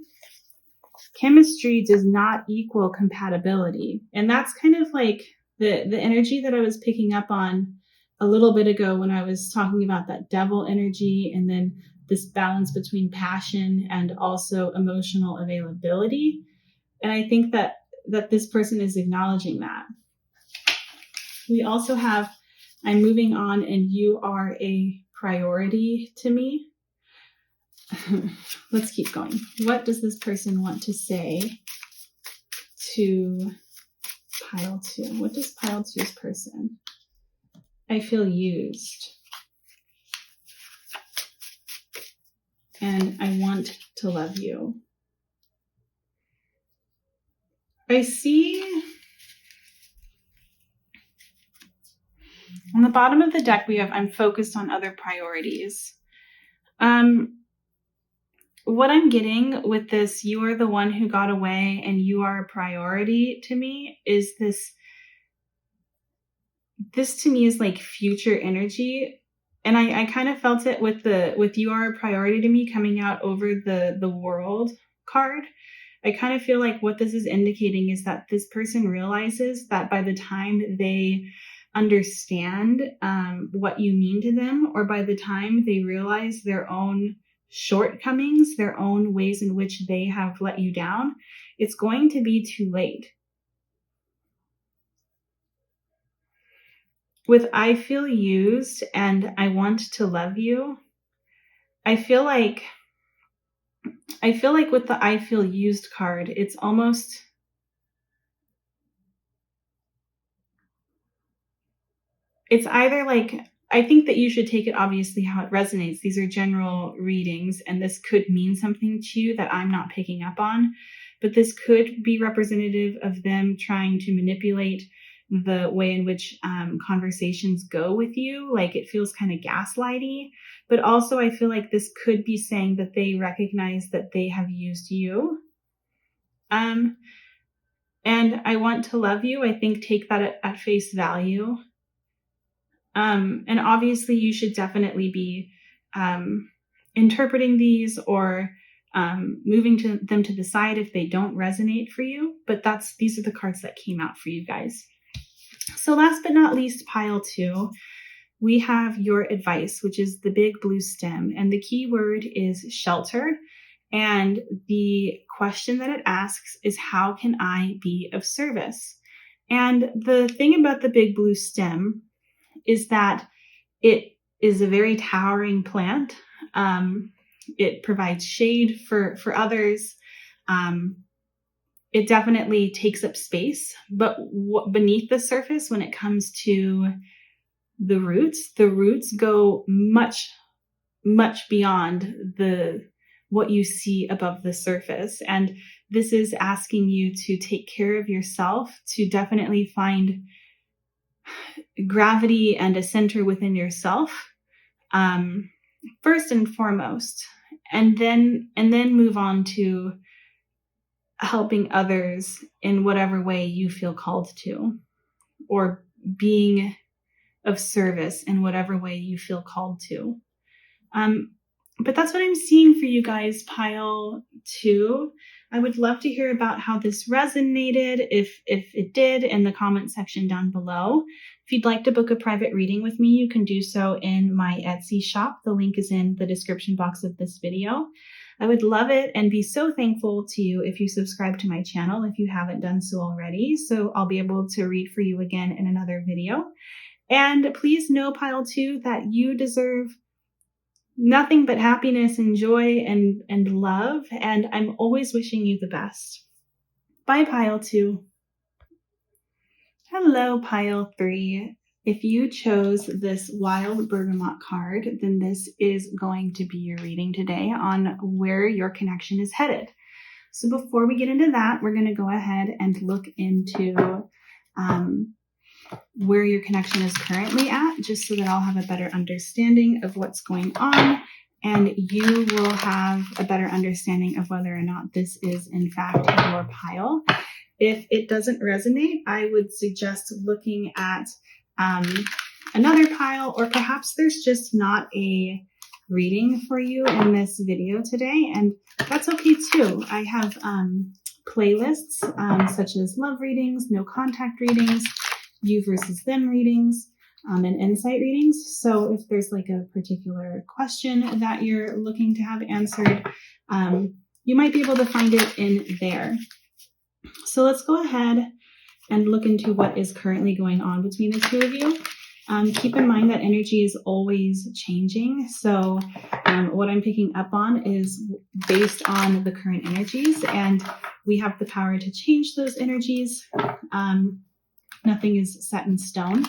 Chemistry does not equal compatibility. And that's kind of like the energy that I was picking up on a little bit ago when I was talking about that devil energy, and then this balance between passion and also emotional availability. And I think that this person is acknowledging that. We also have, I'm moving on and you are a priority to me. Let's keep going. What does this person want to say to pile 2? What does pile 2's person I feel used. And I want to love you. I see on the bottom of the deck, we have, I'm focused on other priorities. What I'm getting with this, you are the one who got away and you are a priority to me, is this to me is like future energy. And I kind of felt it with you are a priority to me coming out over the world card. I kind of feel like what this is indicating is that this person realizes that by the time they understand what you mean to them, or by the time they realize their own shortcomings, their own ways in which they have let you down, it's going to be too late. With I feel used and I want to love you, I feel like with the I feel used card, it's almost, it's either like, I think that you should take it obviously how it resonates. These are general readings and this could mean something to you that I'm not picking up on, but this could be representative of them trying to manipulate the way in which conversations go with you. Like it feels kind of gaslighty, but also I feel like this could be saying that they recognize that they have used you. And I want to love you. I think take that at face value. And obviously you should definitely be interpreting these or moving them to the side if they don't resonate for you. But these are the cards that came out for you guys. So last but not least, pile 2, we have your advice, which is the big blue stem. And the key word is shelter. And the question that it asks is, how can I be of service? And the thing about the big blue stem is that it is a very towering plant. It provides shade for others. It definitely takes up space, but beneath the surface, when it comes to the roots go much, much beyond what you see above the surface. And this is asking you to take care of yourself, to definitely find gravity and a center within yourself, first and foremost, and then move on to helping others in whatever way you feel called to, or being of service in whatever way you feel called to. But that's what I'm seeing for you guys, pile 2. I would love to hear about how this resonated, if it did, in the comment section down below. If you'd like to book a private reading with me, you can do so in my Etsy shop. The link is in the description box of this video. I would love it and be so thankful to you if you subscribe to my channel if you haven't done so already, so I'll be able to read for you again in another video. And please know, pile 2, that you deserve nothing but happiness and joy and love, and I'm always wishing you the best. Bye, pile 2. Hello, pile 3. If you chose this Wild Bergamot card, then this is going to be your reading today on where your connection is headed. So before we get into that, we're going to go ahead and look into where your connection is currently at, just so that I'll have a better understanding of what's going on, and you will have a better understanding of whether or not this is in fact your pile. If it doesn't resonate, I would suggest looking at another pile, or perhaps there's just not a reading for you in this video today, and that's okay too. I have playlists such as love readings, no contact readings, you versus them readings, and insight readings. So if there's like a particular question that you're looking to have answered, you might be able to find it in there. So let's go ahead and look into what is currently going on between the two of you. Keep in mind that energy is always changing. So what I'm picking up on is based on the current energies, and we have the power to change those energies. Nothing is set in stone.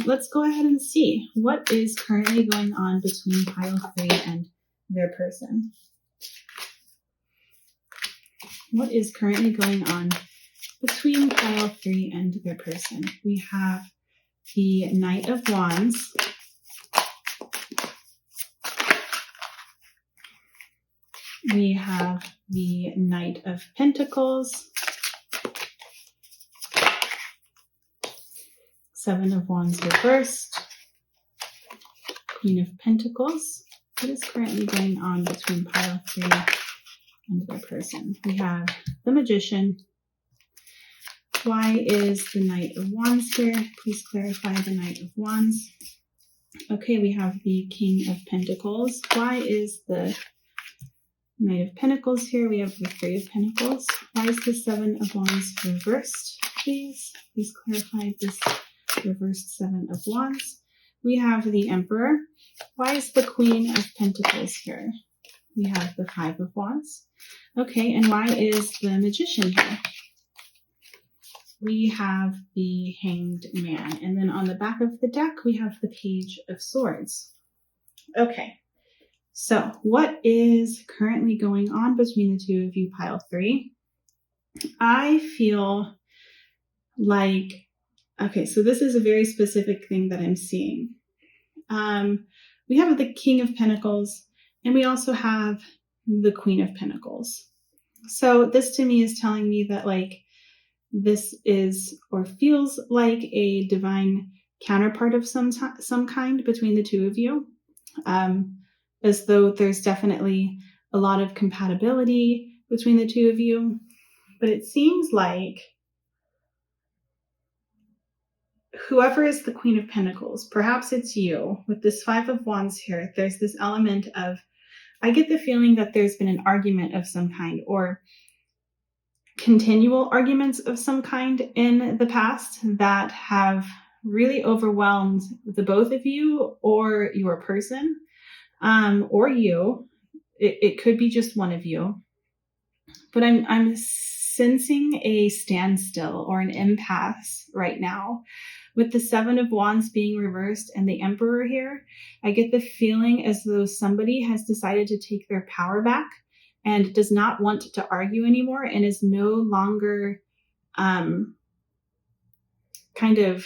Let's go ahead and see what is currently going on between pile 3 and their person. What is currently going on between pile 3 and their person? We have the Knight of Wands. We have the Knight of Pentacles. Seven of Wands reversed. Queen of Pentacles. What is currently going on between pile 3 and their person? We have the Magician. Why is the Knight of Wands here? Please clarify the Knight of Wands. Okay, we have the King of Pentacles. Why is the Knight of Pentacles here? We have the Three of Pentacles. Why is the Seven of Wands reversed, please? Please clarify this reversed Seven of Wands. We have the Emperor. Why is the Queen of Pentacles here? We have the Five of Wands. Okay, and why is the Magician here? We have the Hanged Man. And then on the back of the deck, we have the Page of Swords. Okay, so what is currently going on between the two of you, pile 3? I feel like, okay, so this is a very specific thing that I'm seeing. We have the King of Pentacles, and we also have the Queen of Pentacles. So this to me is telling me that like this is or feels like a divine counterpart of some kind between the two of you, as though there's definitely a lot of compatibility between the two of you. But it seems like whoever is the Queen of Pentacles, perhaps it's you, with this Five of Wands here, there's this element of, I get the feeling that there's been an argument of some kind or continual arguments of some kind in the past that have really overwhelmed the both of you or your person, or you. It could be just one of you. But I'm sensing a standstill or an impasse right now. With the Seven of Wands being reversed and the Emperor here, I get the feeling as though somebody has decided to take their power back and does not want to argue anymore and is no longer kind of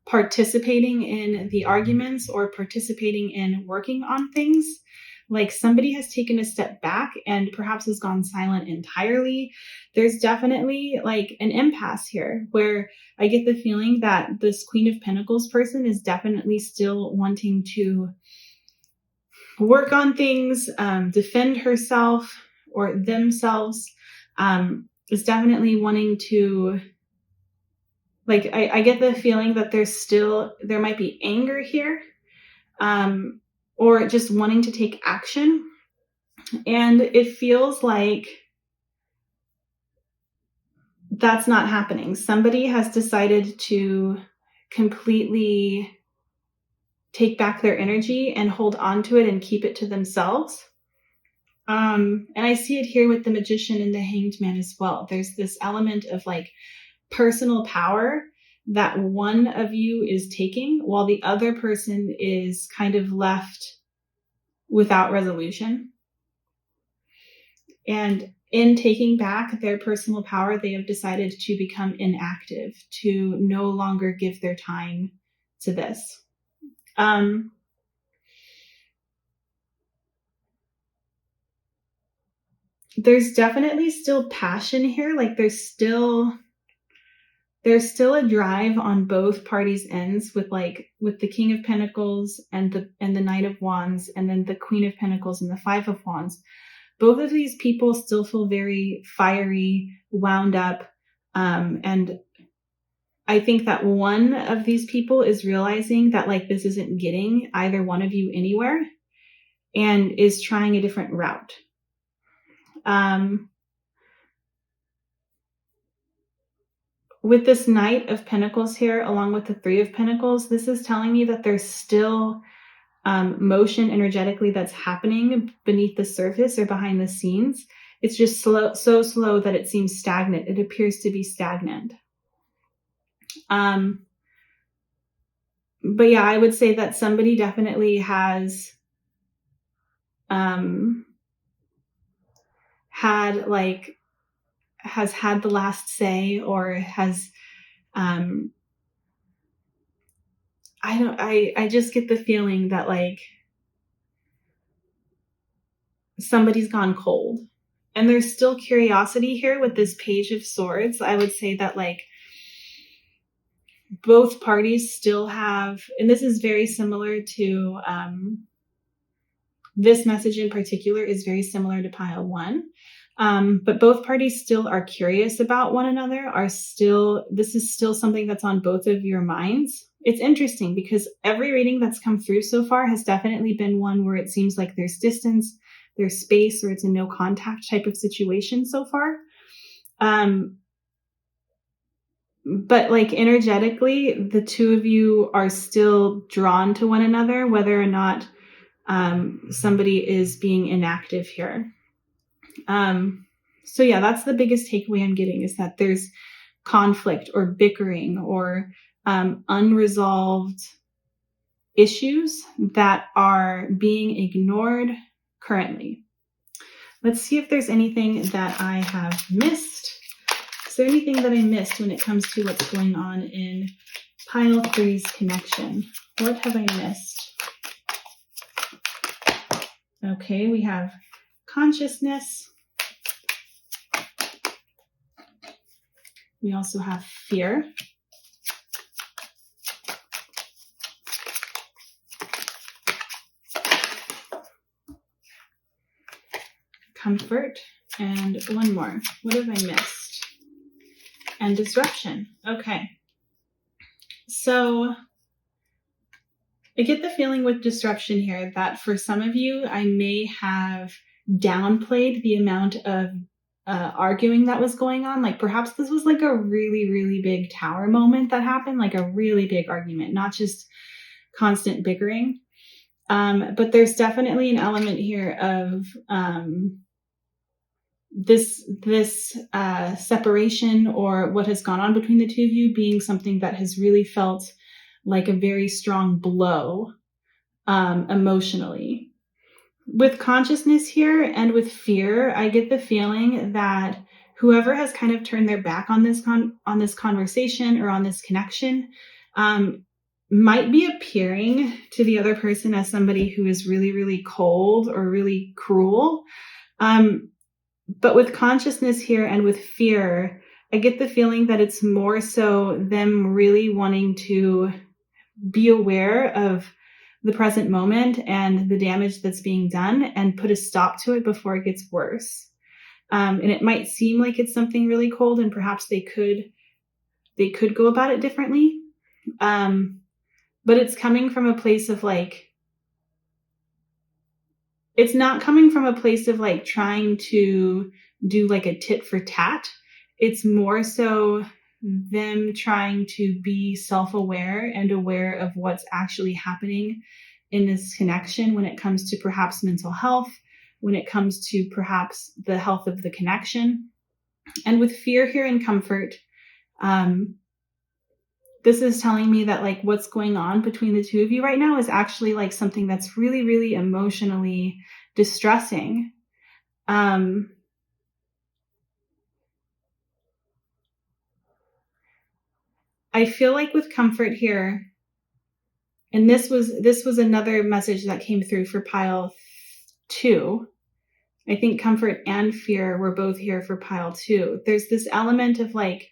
participating in the arguments or participating in working on things. Like somebody has taken a step back and perhaps has gone silent entirely. There's definitely like an impasse here where I get the feeling that this Queen of Pentacles person is definitely still wanting to work on things, defend herself or themselves, is definitely wanting to, like, I get the feeling that there might be anger here, or just wanting to take action. And it feels like that's not happening. Somebody has decided to completely take back their energy and hold on to it and keep it to themselves. And I see it here with the Magician and the Hanged Man as well. There's this element of like personal power that one of you is taking while the other person is kind of left without resolution. And in taking back their personal power, they have decided to become inactive, to no longer give their time to this. There's definitely still passion here. Like there's still a drive on both parties' ends with the King of Pentacles and the Knight of Wands, and then the Queen of Pentacles and the Five of Wands. Both of these people still feel very fiery, wound up, and I think that one of these people is realizing that like this isn't getting either one of you anywhere and is trying a different route. With this Knight of Pentacles here, along with the Three of Pentacles, this is telling me that there's still motion energetically that's happening beneath the surface or behind the scenes. It's just so slow that it seems stagnant. It appears to be stagnant. But yeah, I would say that somebody definitely has had the last say, or has I just get the feeling that like somebody's gone cold. And there's still curiosity here with this Page of Swords. I would say that like both parties still have, and this is very similar to, this message in particular is very similar to pile 1. But both parties still are curious about one another, this is still something that's on both of your minds. It's interesting because every reading that's come through so far has definitely been one where it seems like there's distance, there's space, or it's a no contact type of situation so far. But like energetically, the two of you are still drawn to one another, whether or not somebody is being inactive here. So yeah, that's the biggest takeaway I'm getting, is that there's conflict or bickering or unresolved issues that are being ignored currently. Let's see if there's anything that I have missed. Is there anything that I missed when it comes to what's going on in pile 3's connection? What have I missed? Okay, we have consciousness. We also have fear. Comfort. And one more. What have I missed? And disruption. Okay. So I get the feeling with disruption here that for some of you, I may have downplayed the amount of arguing that was going on. Like perhaps this was like a really, really big tower moment that happened, like a really big argument, not just constant bickering. But there's definitely an element here of this separation, or what has gone on between the two of you, being something that has really felt like a very strong blow emotionally. With consciousness here and with fear, I get the feeling that whoever has kind of turned their back on this conversation or on this connection might be appearing to the other person as somebody who is really, really cold or really cruel. But with consciousness here and with fear, I get the feeling that it's more so them really wanting to be aware of the present moment and the damage that's being done and put a stop to it before it gets worse. And it might seem like it's something really cold, and perhaps they could go about it differently. But it's coming from a place of like, it's not coming from a place of like trying to do like a tit for tat. It's more so them trying to be self-aware and aware of what's actually happening in this connection when it comes to perhaps mental health, when it comes to perhaps the health of the connection. And with fear here and comfort, this is telling me that like what's going on between the two of you right now is actually like something that's really, really emotionally distressing. I feel like with comfort here, and this was another message that came through for pile 2. I think comfort and fear were both here for pile 2. There's this element of like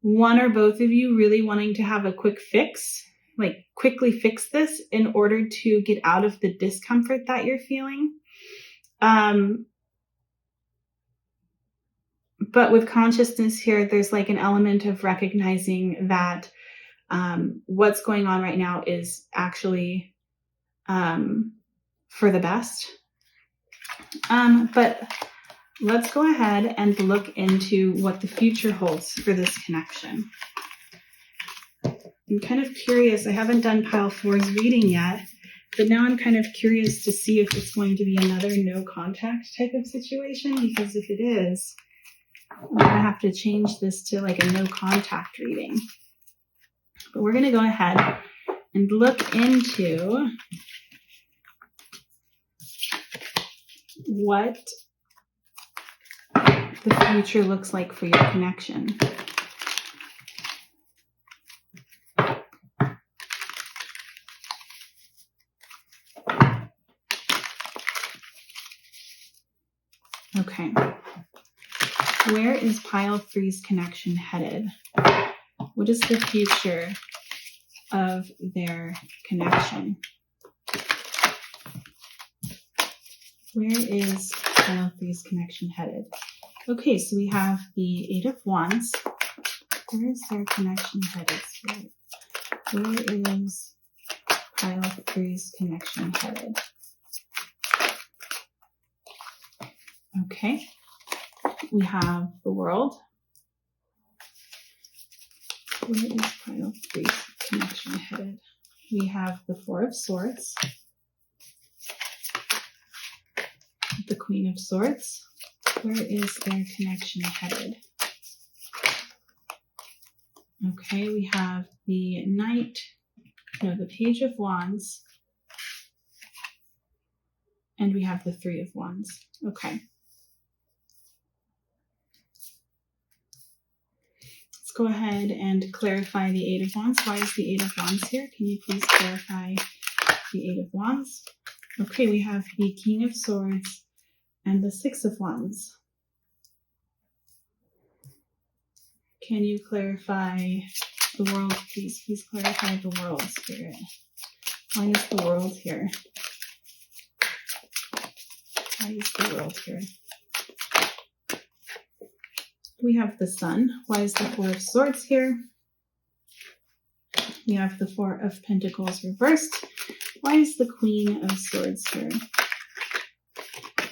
one or both of you really wanting to have a quick fix, like quickly fix this in order to get out of the discomfort that you're feeling. But with consciousness here, there's like an element of recognizing that what's going on right now is actually for the best. But let's go ahead and look into what the future holds for this connection. I'm kind of curious. I haven't done pile 4's reading yet, but now I'm kind of curious to see if it's going to be another no contact type of situation, because if it is, I'm going to have to change this to like a no contact reading. But we're going to go ahead and look into what the future looks like for your connection. Okay. Where is pile three's connection headed? What is the future of their connection? Where is pile three's connection headed? Okay, so we have the Eight of Wands. Where is their connection headed, Spirit? Where is pile three's connection headed? Okay, we have the World. Where is pile three's connection headed? We have the Four of Swords, the Queen of Swords. Where is their connection headed? Okay, we have the the Page of Wands, and we have the Three of Wands. Okay. Let's go ahead and clarify the Eight of Wands. Why is the Eight of Wands here? Can you please clarify the Eight of Wands? Okay, we have the King of Swords and the Six of Wands. Can you clarify the World, please? Please clarify the World, Spirit. Why is the World here? Why is the World here? We have the Sun. Why is the Four of Swords here? We have the Four of Pentacles reversed. Why is the Queen of Swords here?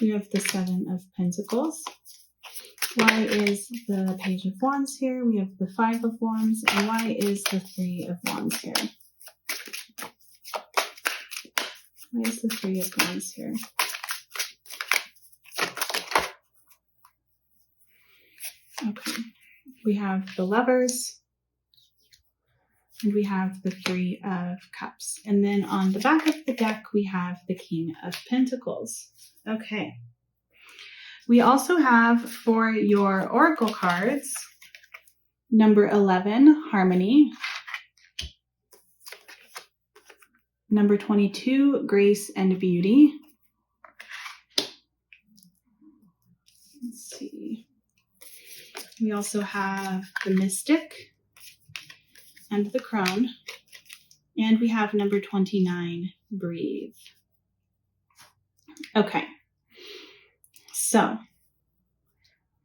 We have the Seven of Pentacles. Why is the Page of Wands here? We have the Five of Wands. And why is the Three of Wands here? Why is the Three of Wands here? Okay. We have the Lovers. And we have the Three of Cups. And then on the back of the deck, we have the King of Pentacles. Okay. We also have for your oracle cards, number 11, Harmony. Number 22, Grace and Beauty. Let's see. We also have the Mystic and the Crone. And we have number 29, Breathe. Okay. So,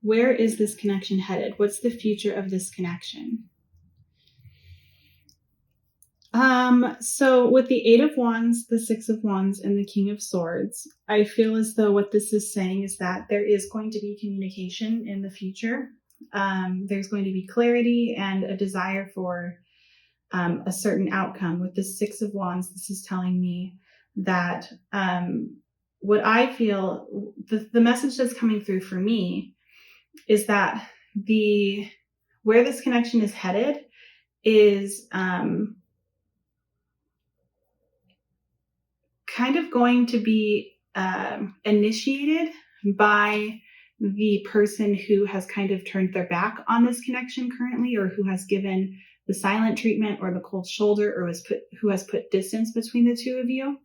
where is this connection headed? What's the future of this connection? So with the Eight of Wands, the Six of Wands, and the King of Swords, I feel as though what this is saying is that there is going to be communication in the future. There's going to be clarity and a desire for a certain outcome. With the Six of Wands, this is telling me that what I feel, the message that's coming through for me is that where this connection is headed is kind of going to be initiated by the person who has kind of turned their back on this connection currently, or who has given the silent treatment or the cold shoulder, or who has put distance between the two of you,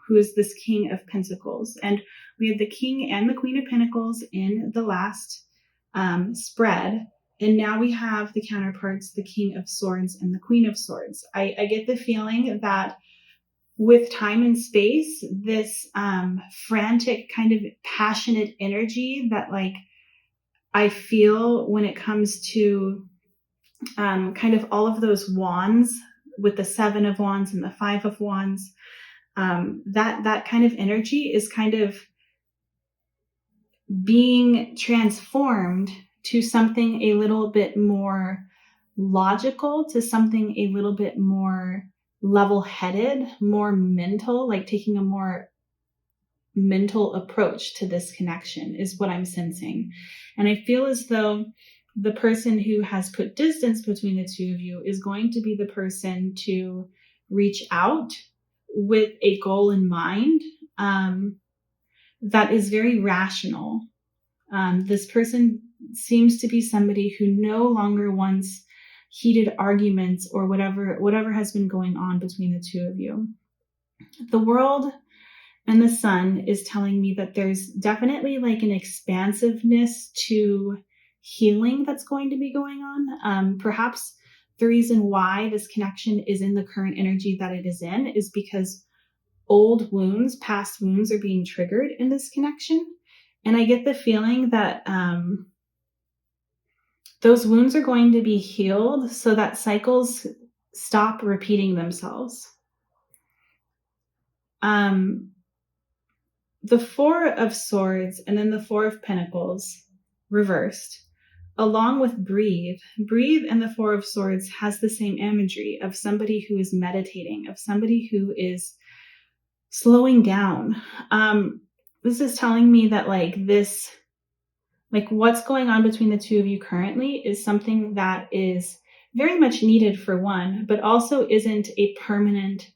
who is this King of Pentacles. And we had the King and the Queen of Pentacles in the last spread. And now we have the counterparts, the King of Swords and the Queen of Swords. I get the feeling that with time and space, this frantic kind of passionate energy that like I feel when it comes to kind of all of those wands with the Seven of Wands and the Five of Wands, that kind of energy is kind of being transformed to something a little bit more logical, to something a little bit more level-headed, more mental, like taking a more mental approach to this connection is what I'm sensing. And I feel as though the person who has put distance between the two of you is going to be the person to reach out with a goal in mind that is very rational. This person seems to be somebody who no longer wants heated arguments or whatever has been going on between the two of you. The world and the sun is telling me that there's definitely like an expansiveness to healing that's going to be going on. Perhaps the reason why this connection is in the current energy that it is in is because old wounds, past wounds are being triggered in this connection. And I get the feeling that those wounds are going to be healed so that cycles stop repeating themselves. The Four of Swords and then the Four of Pentacles reversed, along with breathe. Breathe and the Four of Swords has the same imagery of somebody who is meditating, of somebody who is slowing down. This is telling me that what's going on between the two of you currently is something that is very much needed for one, but also isn't a permanent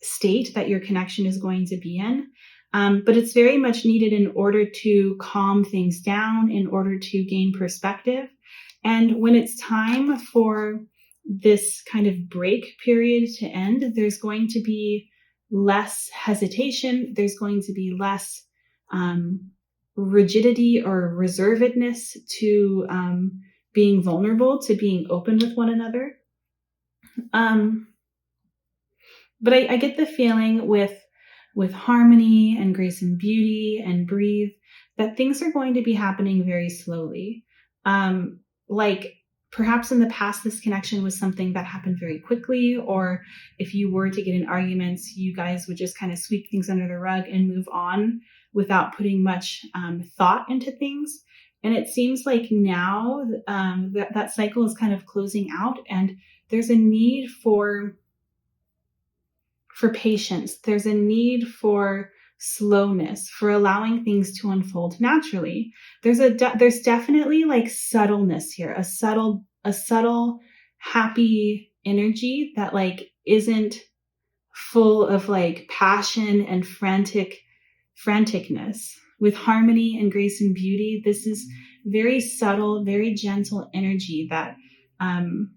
state that your connection is going to be in. But it's very much needed in order to calm things down, in order to gain perspective. And when it's time for this kind of break period to end, there's going to be less hesitation. There's going to be less rigidity or reservedness to being vulnerable, to being open with one another. But I get the feeling with harmony and grace and beauty and breathe that things are going to be happening very slowly. Like perhaps in the past, this connection was something that happened very quickly, or if you were to get in arguments, you guys would just kind of sweep things under the rug and move on without putting much thought into things. And it seems like now that cycle is kind of closing out, and there's a need for patience. There's a need for slowness, for allowing things to unfold naturally. There's definitely like subtleness here, a subtle, happy energy that like isn't full of like passion and franticness. With harmony and grace and beauty, this is very subtle, very gentle energy that kind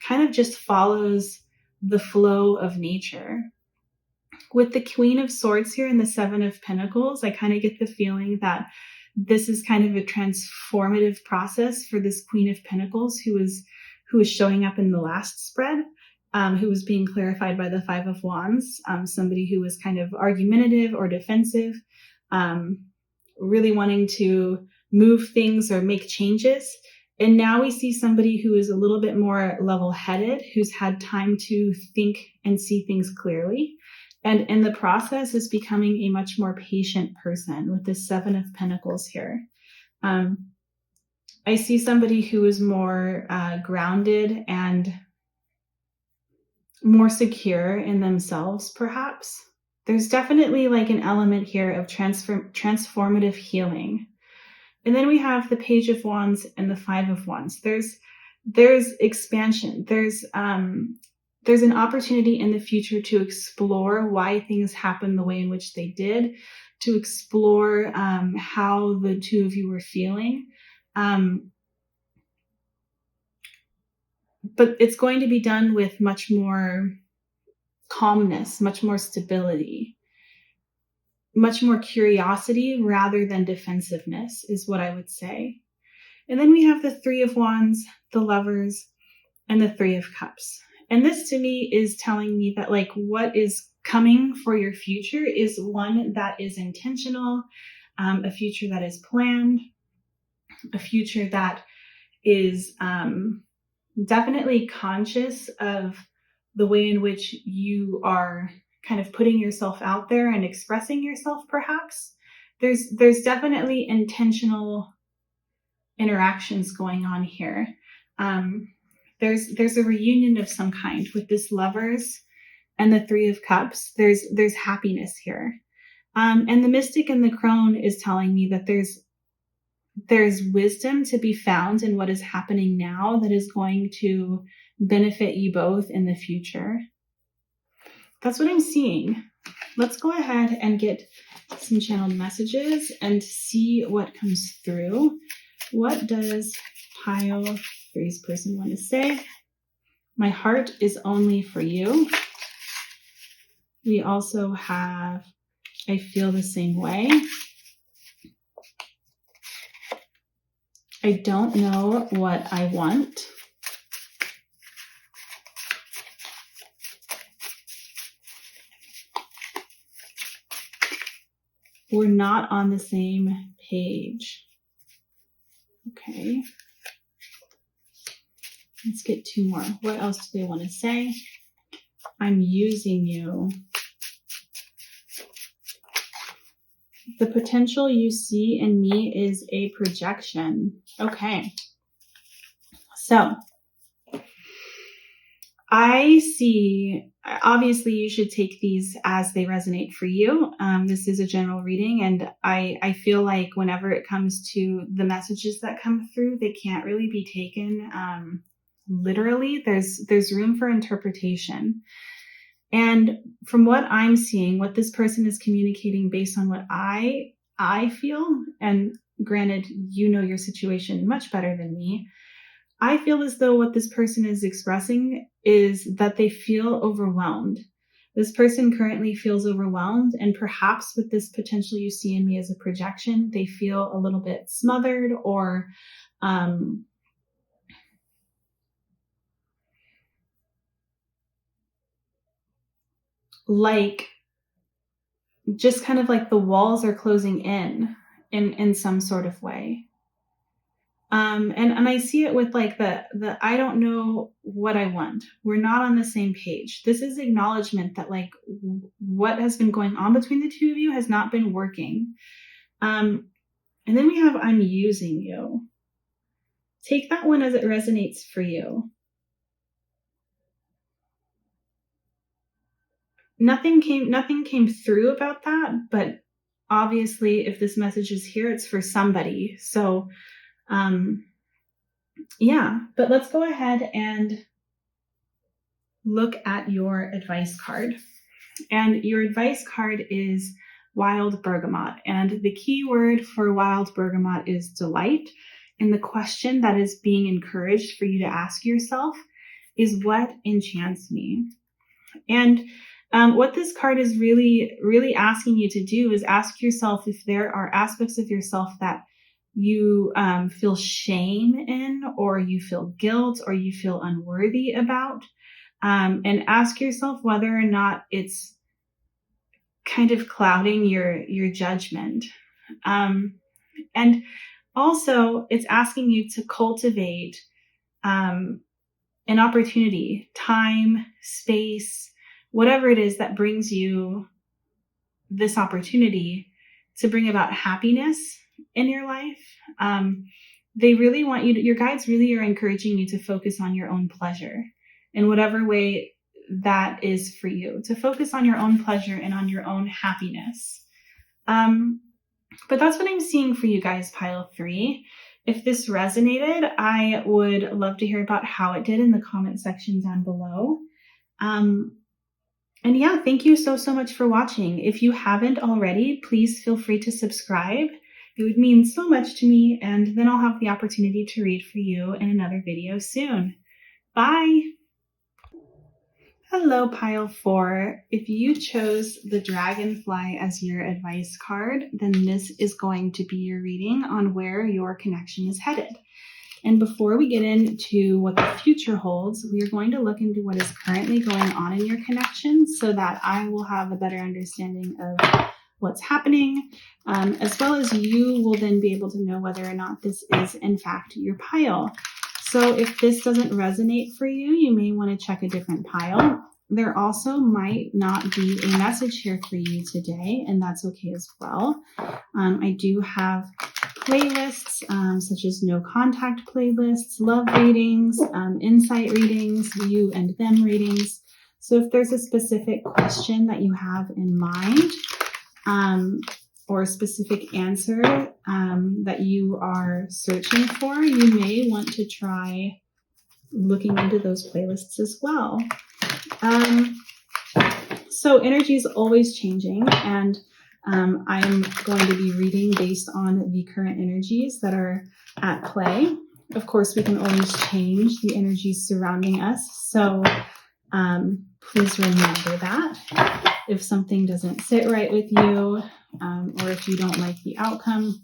of just follows the flow of nature. With the Queen of Swords here and the Seven of Pentacles, I kind of get the feeling that this is kind of a transformative process for this Queen of Pentacles who is showing up in the last spread, who was being clarified by the Five of Wands, somebody who was kind of argumentative or defensive, really wanting to move things or make changes. And now we see somebody who is a little bit more level-headed, who's had time to think and see things clearly. And in the process is becoming a much more patient person with the Seven of Pentacles here. I see somebody who is more grounded and more secure in themselves, perhaps. There's definitely like an element here of transformative healing. And then we have the Page of Wands and the Five of Wands. There's expansion. There's an opportunity in the future to explore why things happened the way in which they did, to explore how the two of you were feeling. But it's going to be done with much more calmness, much more stability, much more curiosity rather than defensiveness is what I would say. And then we have the Three of Wands, the Lovers, and the Three of Cups. And this to me is telling me that like what is coming for your future is one that is intentional, a future that is planned, a future that is definitely conscious of the way in which you are kind of putting yourself out there and expressing yourself, perhaps. There's definitely intentional interactions going on here. There's a reunion of some kind with this Lovers and the Three of Cups. There's happiness here. And the Mystic and the Crone is telling me that there's wisdom to be found in what is happening now that is going to benefit you both in the future. That's what I'm seeing. Let's go ahead and get some channeled messages and see what comes through. What does pile 3's person want to say? My heart is only for you. We also have, I feel the same way. I don't know what I want. We're not on the same page. Okay. Let's get 2 more. What else do they want to say? I'm using you. The potential you see in me is a projection. Okay. So I see, obviously you should take these as they resonate for you. This is a general reading, and I feel like whenever it comes to the messages that come through, they can't really be taken literally. There's room for interpretation. And from what I'm seeing, what this person is communicating based on what I feel, and granted, you know your situation much better than me, I feel as though what this person is expressing is that they feel overwhelmed. This person currently feels overwhelmed, and perhaps with this potential you see in me as a projection, they feel a little bit smothered or like just kind of like the walls are closing in some sort of way. And I see it with like the I don't know what I want. We're not on the same page. This is acknowledgement that like what has been going on between the two of you has not been working. And then we have I'm using you. Take that one as it resonates for you. Nothing came through about that, but obviously if this message is here, it's for somebody. So yeah, but let's go ahead and look at your advice card. And your advice card is wild bergamot. And the key word for wild bergamot is delight. And the question that is being encouraged for you to ask yourself is, what enchants me? And what this card is really, really asking you to do is ask yourself if there are aspects of yourself that you feel shame in, or you feel guilt, or you feel unworthy about, and ask yourself whether or not it's kind of clouding your judgment. And also it's asking you to cultivate an opportunity, time, space, whatever it is that brings you this opportunity to bring about happiness in your life. They really want you to, your guides really are encouraging you to focus on your own pleasure in whatever way that is for you, to focus on your own pleasure and on your own happiness. But that's what I'm seeing for you guys, pile 3. If this resonated, I would love to hear about how it did in the comment section down below. And yeah, thank you so much for watching. If you haven't already, please feel free to subscribe. It would mean so much to me, and then I'll have the opportunity to read for you in another video soon. Bye! Hello, pile 4. If you chose the dragonfly as your advice card, then this is going to be your reading on where your connection is headed. And before we get into what the future holds, we are going to look into what is currently going on in your connection so that I will have a better understanding of what's happening, as well as you will then be able to know whether or not this is in fact your pile. So if this doesn't resonate for you, you may want to check a different pile. There also might not be a message here for you today, and that's okay as well. I do have playlists such as no contact playlists, love readings, insight readings, you and them readings. So if there's a specific question that you have in mind, or a specific answer that you are searching for, you may want to try looking into those playlists as well. So energy is always changing, and I'm going to be reading based on the current energies that are at play. Of course, we can always change the energies surrounding us. So please remember that. If something doesn't sit right with you, or if you don't like the outcome,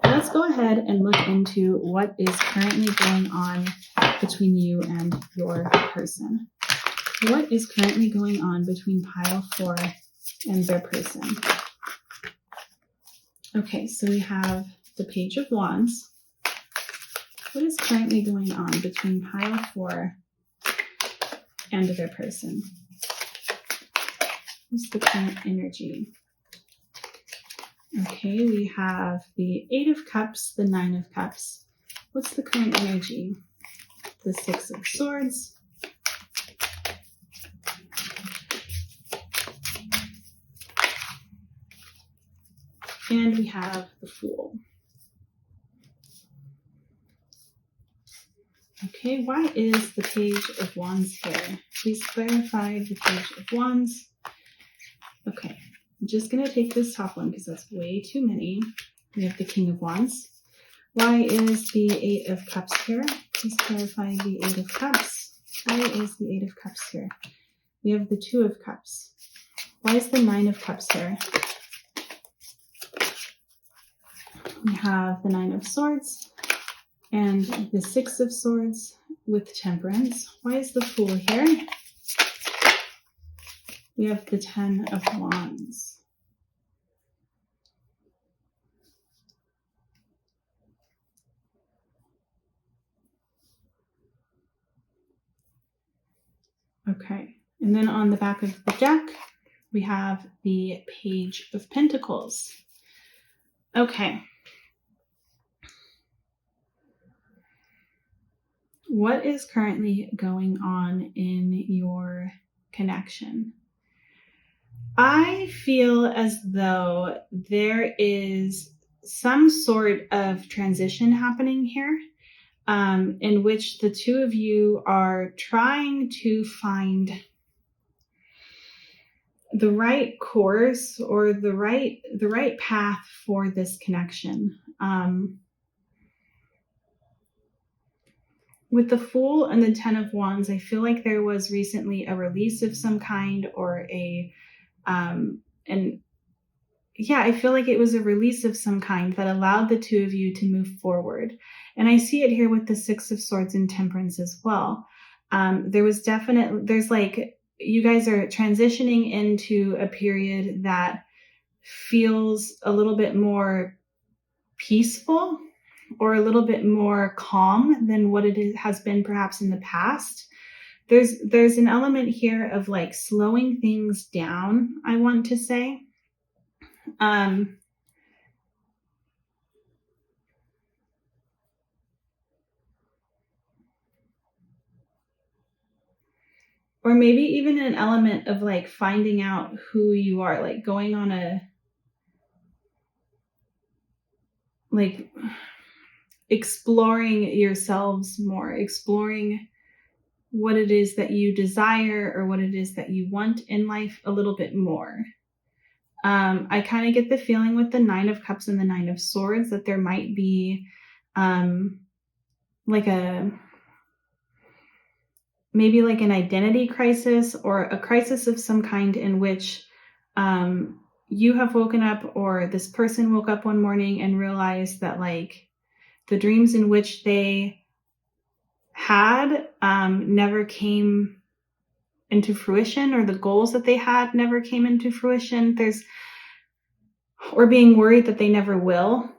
let's go ahead and look into what is currently going on between you and your person. What is currently going on between pile 4 and their person? Okay, so we have the Page of Wands. What is currently going on between pile 4 and their person? What's the current energy? Okay, we have the 8 of Cups, the 9 of Cups. What's the current energy? The 6 of Swords. And we have the Fool. Okay, why is the Page of Wands here? Please clarify the Page of Wands. Okay, I'm just going to take this top one because that's way too many. We have the King of Wands. Why is the 8 of Cups here? Please clarify the 8 of Cups. Why is the 8 of Cups here? We have the 2 of Cups. Why is the 9 of Cups here? We have the 9 of Swords and the 6 of Swords with Temperance. Why is the Fool here? We have the 10 of Wands. Okay, and then on the back of the deck, we have the Page of Pentacles. Okay. What is currently going on in your connection? I feel as though there is some sort of transition happening here, in which the two of you are trying to find the right course or the right path for this connection. With the Fool and the 10 of Wands, I feel like there was recently a release of some kind, or I feel like it was a release of some kind that allowed the two of you to move forward. And I see it here with the 6 of Swords and Temperance as well. There's like, you guys are transitioning into a period that feels a little bit more peaceful or a little bit more calm than what has been perhaps in the past. There's an element here of like slowing things down, I want to say. Or maybe even an element of like finding out who you are, like going on exploring yourselves more, exploring what it is that you desire or what it is that you want in life a little bit more. I kind of get the feeling with the 9 of Cups and the 9 of Swords that there might be maybe like an identity crisis or a crisis of some kind in which you have woken up, or this person woke up one morning and realized that like the dreams in which they had never came into fruition, or the goals that they had never came into fruition. Or being worried that they never will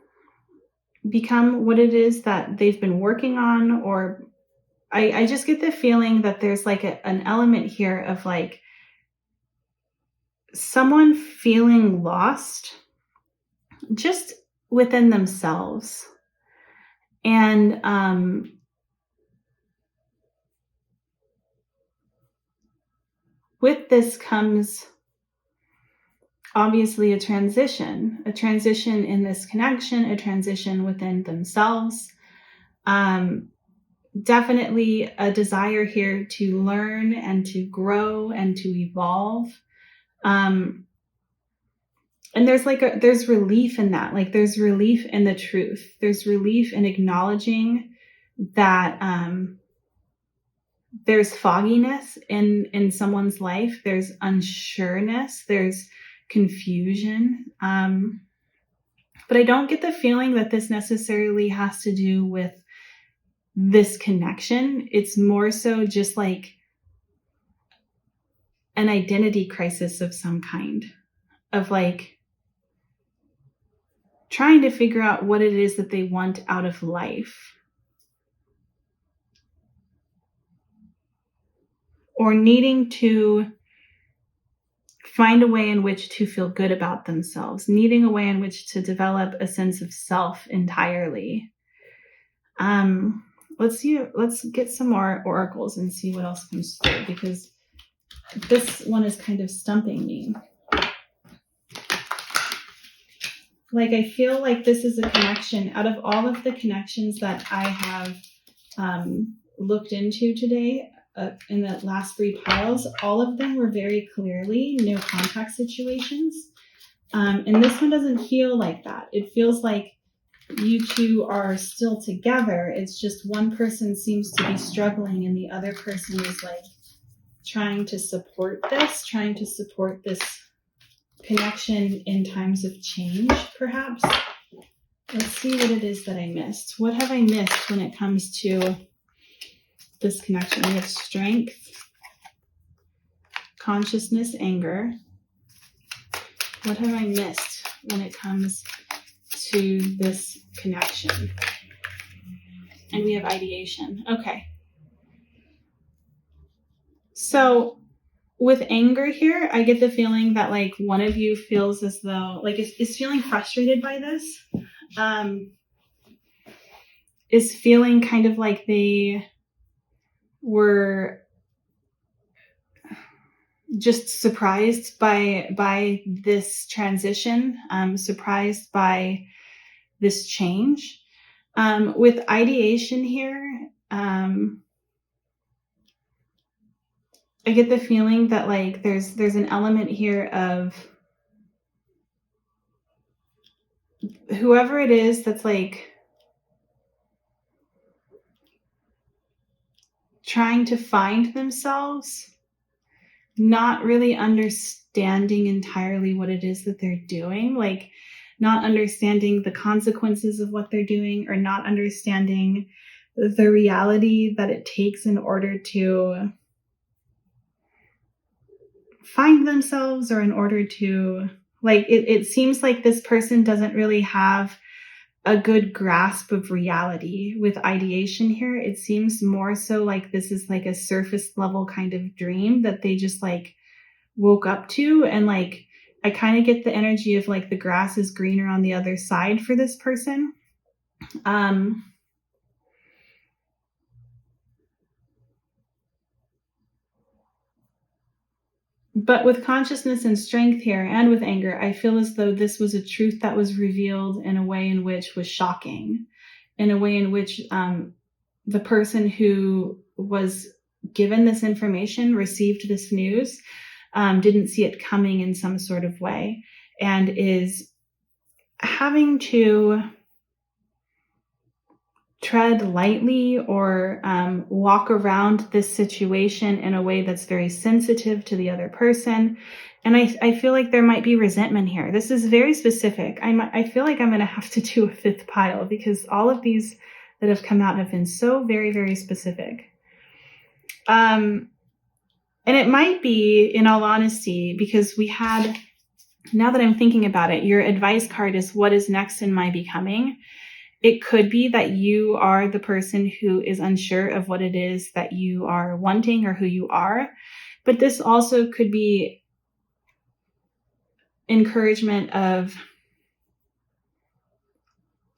become what it is that they've been working on. Or I just get the feeling that there's like an element here of like someone feeling lost just within themselves. And with this comes obviously a transition in this connection, a transition within themselves. definitely a desire here to learn and to grow and to evolve. And there's relief in that. Like there's relief in the truth. There's relief in acknowledging that there's fogginess in someone's life. There's unsureness. There's confusion. But I don't get the feeling that this necessarily has to do with this connection. It's more so just like an identity crisis of some kind, of like trying to figure out what it is that they want out of life, or needing to find a way in which to feel good about themselves, needing a way in which to develop a sense of self entirely. Let's get some more oracles and see what else comes through, because this one is kind of stumping me. Like, I feel like this is a connection. Out of all of the connections that I have looked into today, in the last 3 piles, all of them were very clearly no contact situations. And this one doesn't feel like that. It feels like you two are still together. It's just one person seems to be struggling and the other person is like trying to support this connection in times of change, perhaps. Let's see what it is that I missed. What have I missed when it comes to this connection? We have strength, consciousness, anger. What have I missed when it comes to this connection? And we have ideation. Okay. So with anger here, I get the feeling that like one of you feels as though like is feeling frustrated by this, is feeling kind of like they were just surprised by this transition, surprised by this change. With ideation here, I get the feeling that like there's an element here of whoever it is that's like trying to find themselves, not really understanding entirely what it is that they're doing, like not understanding the consequences of what they're doing, or not understanding the reality that it takes in order to find themselves, or in order to like it seems like this person doesn't really have a good grasp of reality. With ideation here, it seems more so like this is like a surface level kind of dream that they just like woke up to, and like I kind of get the energy of like the grass is greener on the other side for this person. But with consciousness and strength here, and with anger, I feel as though this was a truth that was revealed in a way in which was shocking, in a way in which the person who was given this information, received this news, didn't see it coming in some sort of way, and is having to tread lightly, or walk around this situation in a way that's very sensitive to the other person. And I feel like there might be resentment here. This is very specific. I feel like I'm going to have to do a 5th pile, because all of these that have come out have been so very, very specific. And it might be, in all honesty, because we had, now that I'm thinking about it, your advice card is what is next in my becoming. It could be that you are the person who is unsure of what it is that you are wanting or who you are. But this also could be encouragement of,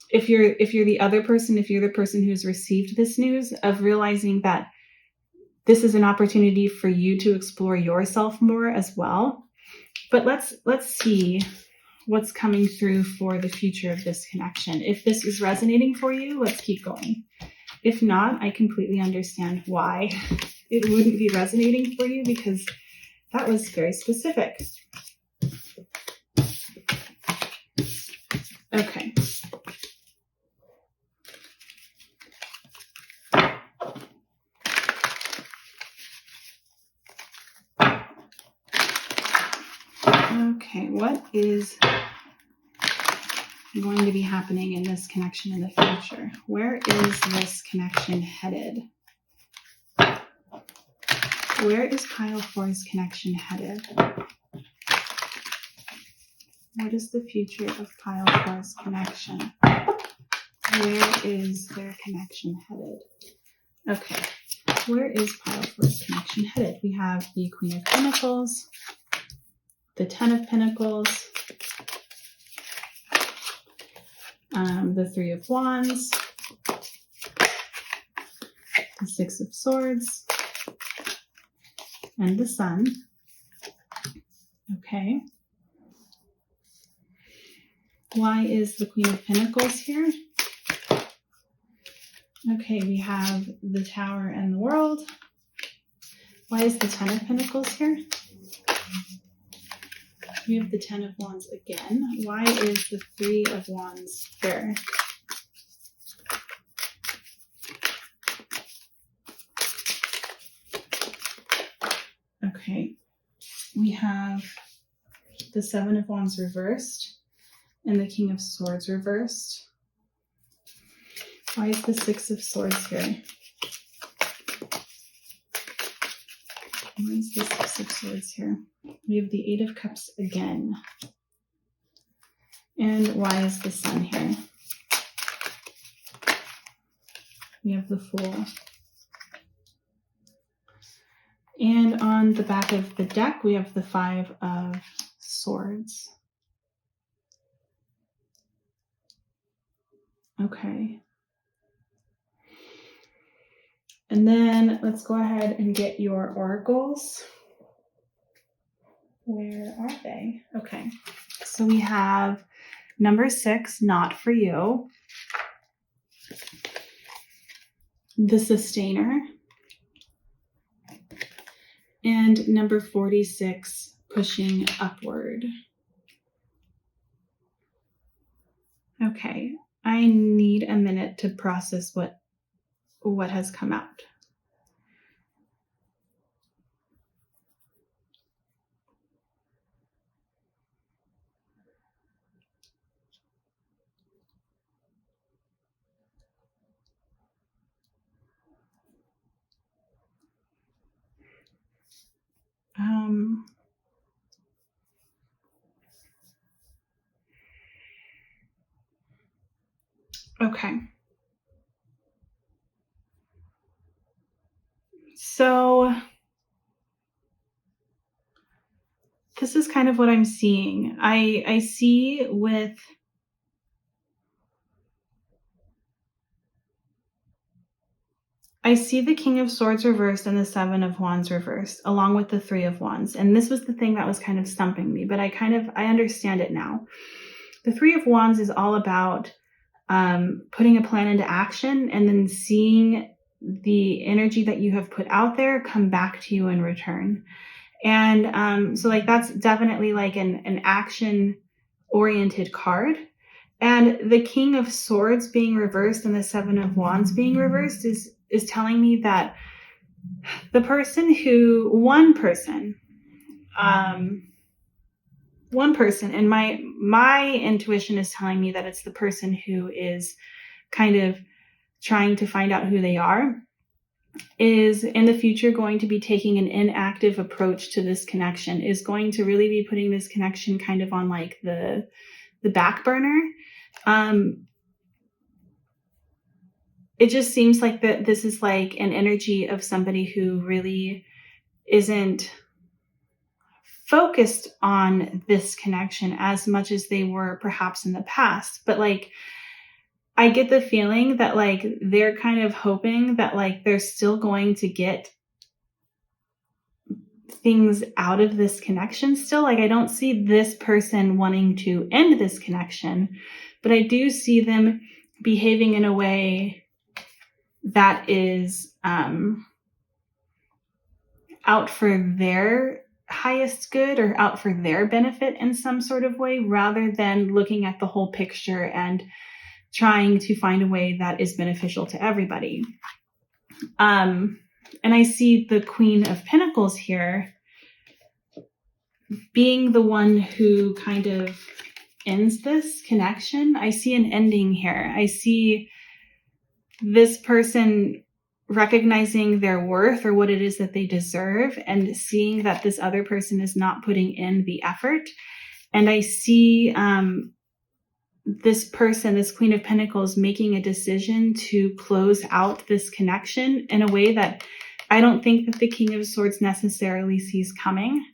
if you're the other person, if you're the person who's received this news, of realizing that this is an opportunity for you to explore yourself more as well. But let's see what's coming through for the future of this connection. If this is resonating for you, let's keep going. If not, I completely understand why it wouldn't be resonating for you, because that was very specific. Okay. Okay, what is going to be happening in this connection in the future? Where is this connection headed? Where is pile 4's connection headed? What is the future of pile 4's connection? Where is their connection headed? Okay, where is pile 4's connection headed? We have the Queen of Pentacles, the 10 of Pentacles, the 3 of Wands, the 6 of Swords, and the Sun. Okay. Why is the Queen of Pentacles here? Okay, we have the Tower and the World. Why is the 10 of Pentacles here? We have the 10 of Wands again. Why is the 3 of Wands here? Okay, we have the 7 of Wands reversed and the King of Swords reversed. Why is the 6 of Swords here? Why is the 6 of Swords here? We have the 8 of Cups again. And why is the Sun here? We have the Fool. And on the back of the deck, we have the 5 of Swords. Okay. And then let's go ahead and get your oracles. Where are they? Okay. So we have number 6, not for you. The Sustainer. And number 46, pushing upward. Okay. I need a minute to process what has come out. Okay. So this is kind of what I'm seeing. I see the King of Swords reversed and the 7 of Wands reversed, along with the 3 of Wands. And this was the thing that was kind of stumping me, but I understand it now. The 3 of Wands is all about putting a plan into action and then seeing the energy that you have put out there come back to you in return. And so like that's definitely like an action oriented card. And the King of Swords being reversed and the 7 of Wands being reversed is telling me that the person one person, and my intuition is telling me that it's the person who is kind of trying to find out who they are, is in the future going to be taking an inactive approach to this connection, is going to really be putting this connection kind of on like the back burner. It just seems like that this is like an energy of somebody who really isn't focused on this connection as much as they were perhaps in the past. But like, I get the feeling that like they're kind of hoping that like they're still going to get things out of this connection still. Like I don't see this person wanting to end this connection, but I do see them behaving in a way that is out for their highest good or out for their benefit in some sort of way, rather than looking at the whole picture and trying to find a way that is beneficial to everybody. And I see the Queen of Pentacles here being the one who kind of ends this connection. I see an ending here. I see this person recognizing their worth or what it is that they deserve, and seeing that this other person is not putting in the effort. And I see this person, this Queen of Pentacles, making a decision to close out this connection in a way that I don't think that the King of Swords necessarily sees coming.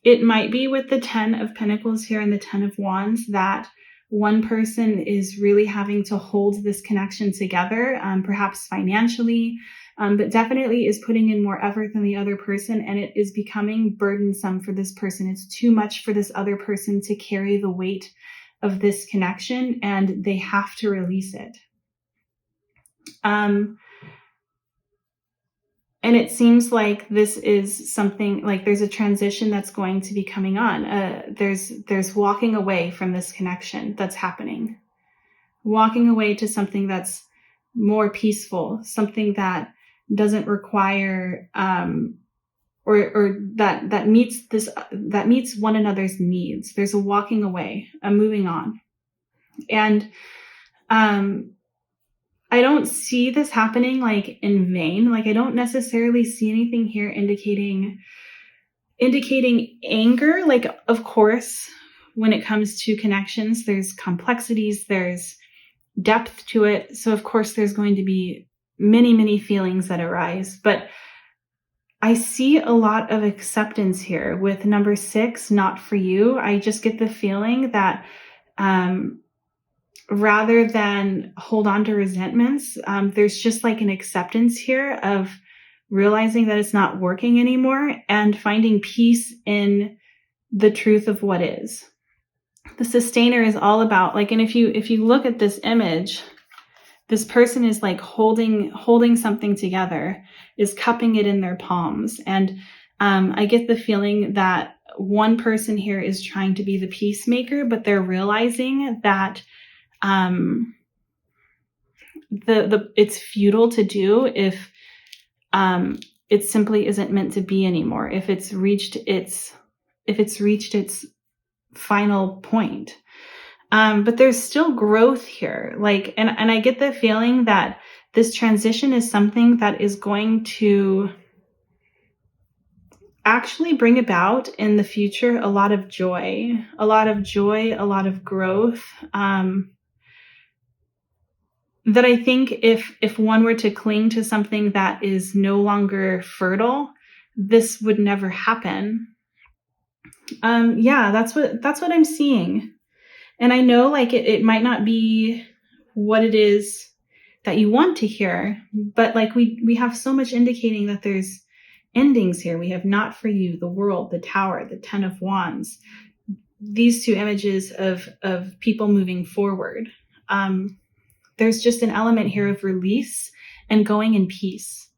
It might be with the 10 of Pentacles here and the 10 of Wands that one person is really having to hold this connection together, perhaps financially, but definitely is putting in more effort than the other person, and it is becoming burdensome for this person. It's too much for this other person to carry the weight of this connection, and they have to release it. And it seems like this is something like there's a transition that's going to be coming on. There's walking away from this connection that's happening. Walking away to something that's more peaceful, something that doesn't require or that meets one another's needs. There's a walking away, a moving on. And I don't see this happening like in vain. Like I don't necessarily see anything here indicating anger. Like, of course, when it comes to connections, there's complexities, there's depth to it. So of course there's going to be many, many feelings that arise, but I see a lot of acceptance here with number 6, not for you. I just get the feeling that, rather than hold on to resentments, there's just like an acceptance here of realizing that it's not working anymore and finding peace in the truth of what is. The Sustainer is all about like, and if you look at this image, this person is like holding something together, is cupping it in their palms. And I get the feeling that one person here is trying to be the peacemaker, but they're realizing that it's futile to do if it simply isn't meant to be anymore, if it's reached its final point. But there's still growth here. Like, and I get the feeling that this transition is something that is going to actually bring about in the future a lot of joy, a lot of growth. That I think if one were to cling to something that is no longer fertile, this would never happen. Yeah, that's what I'm seeing. And I know like it might not be what it is that you want to hear, but like we have so much indicating that there's endings here. We have not for you, the world, the Tower, the 10 of Wands, these two images of people moving forward. There's just an element here of release and going in peace.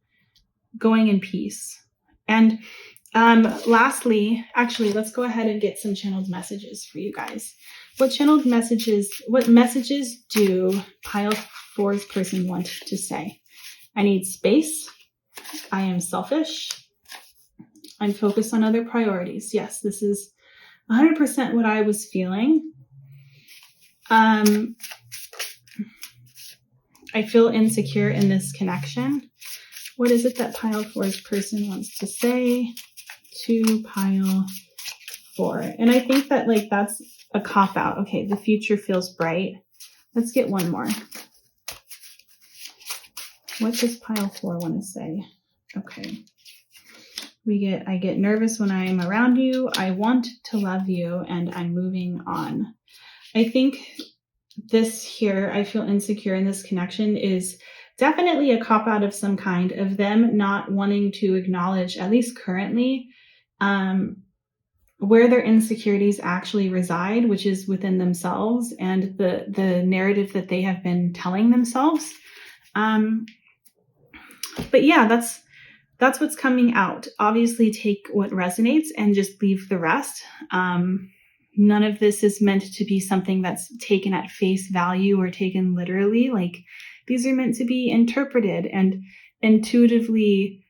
And lastly, actually, let's go ahead and get some channeled messages for you guys. What messages do pile 4's person want to say? I need space. I am selfish. I'm focused on other priorities. Yes, this is 100% what I was feeling. I feel insecure in this connection. What is it that pile 4's person wants to say to pile 4? And I think that like that's a cop-out. Okay, the future feels bright. Let's get one more. What does pile 4 want to say? Okay. I get nervous when I am around you. I want to love you and I'm moving on. I think this here, I feel insecure in this connection, is definitely a cop-out of some kind, of them not wanting to acknowledge, at least currently, where their insecurities actually reside, which is within themselves and the narrative that they have been telling themselves. But yeah, that's what's coming out. Obviously, take what resonates and just leave the rest. None of this is meant to be something that's taken at face value or taken literally. Like, these are meant to be interpreted and intuitively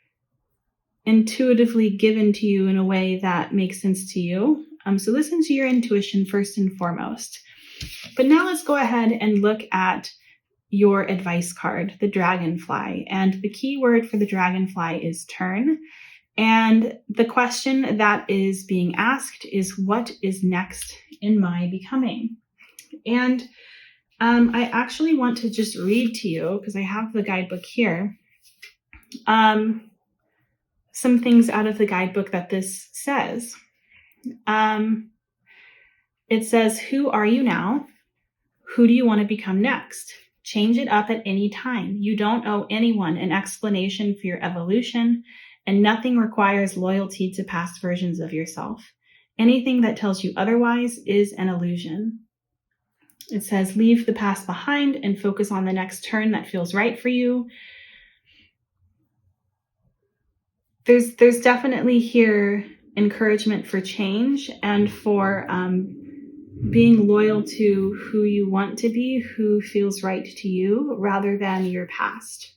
given to you in a way that makes sense to you. So listen to your intuition first and foremost. But now let's go ahead and look at your advice card, the dragonfly. And the key word for the dragonfly is turn. And the question that is being asked is, what is next in my becoming? And I actually want to just read to you, because I have the guidebook here, some things out of the guidebook that this says. It says, who are you now? Who do you want to become next? Change it up at any time. You don't owe anyone an explanation for your evolution, and nothing requires loyalty to past versions of yourself. Anything that tells you otherwise is an illusion. It says, leave the past behind and focus on the next turn that feels right for you. There's definitely here encouragement for change and for being loyal to who you want to be, who feels right to you, rather than your past.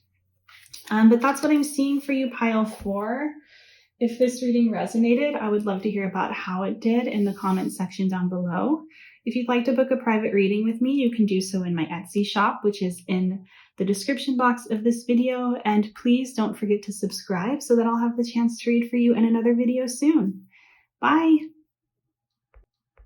But that's what I'm seeing for you, pile 4. If this reading resonated, I would love to hear about how it did in the comment section down below. If you'd like to book a private reading with me, you can do so in my Etsy shop, which is in the description box of this video. And please don't forget to subscribe so that I'll have the chance to read for you in another video soon. Bye!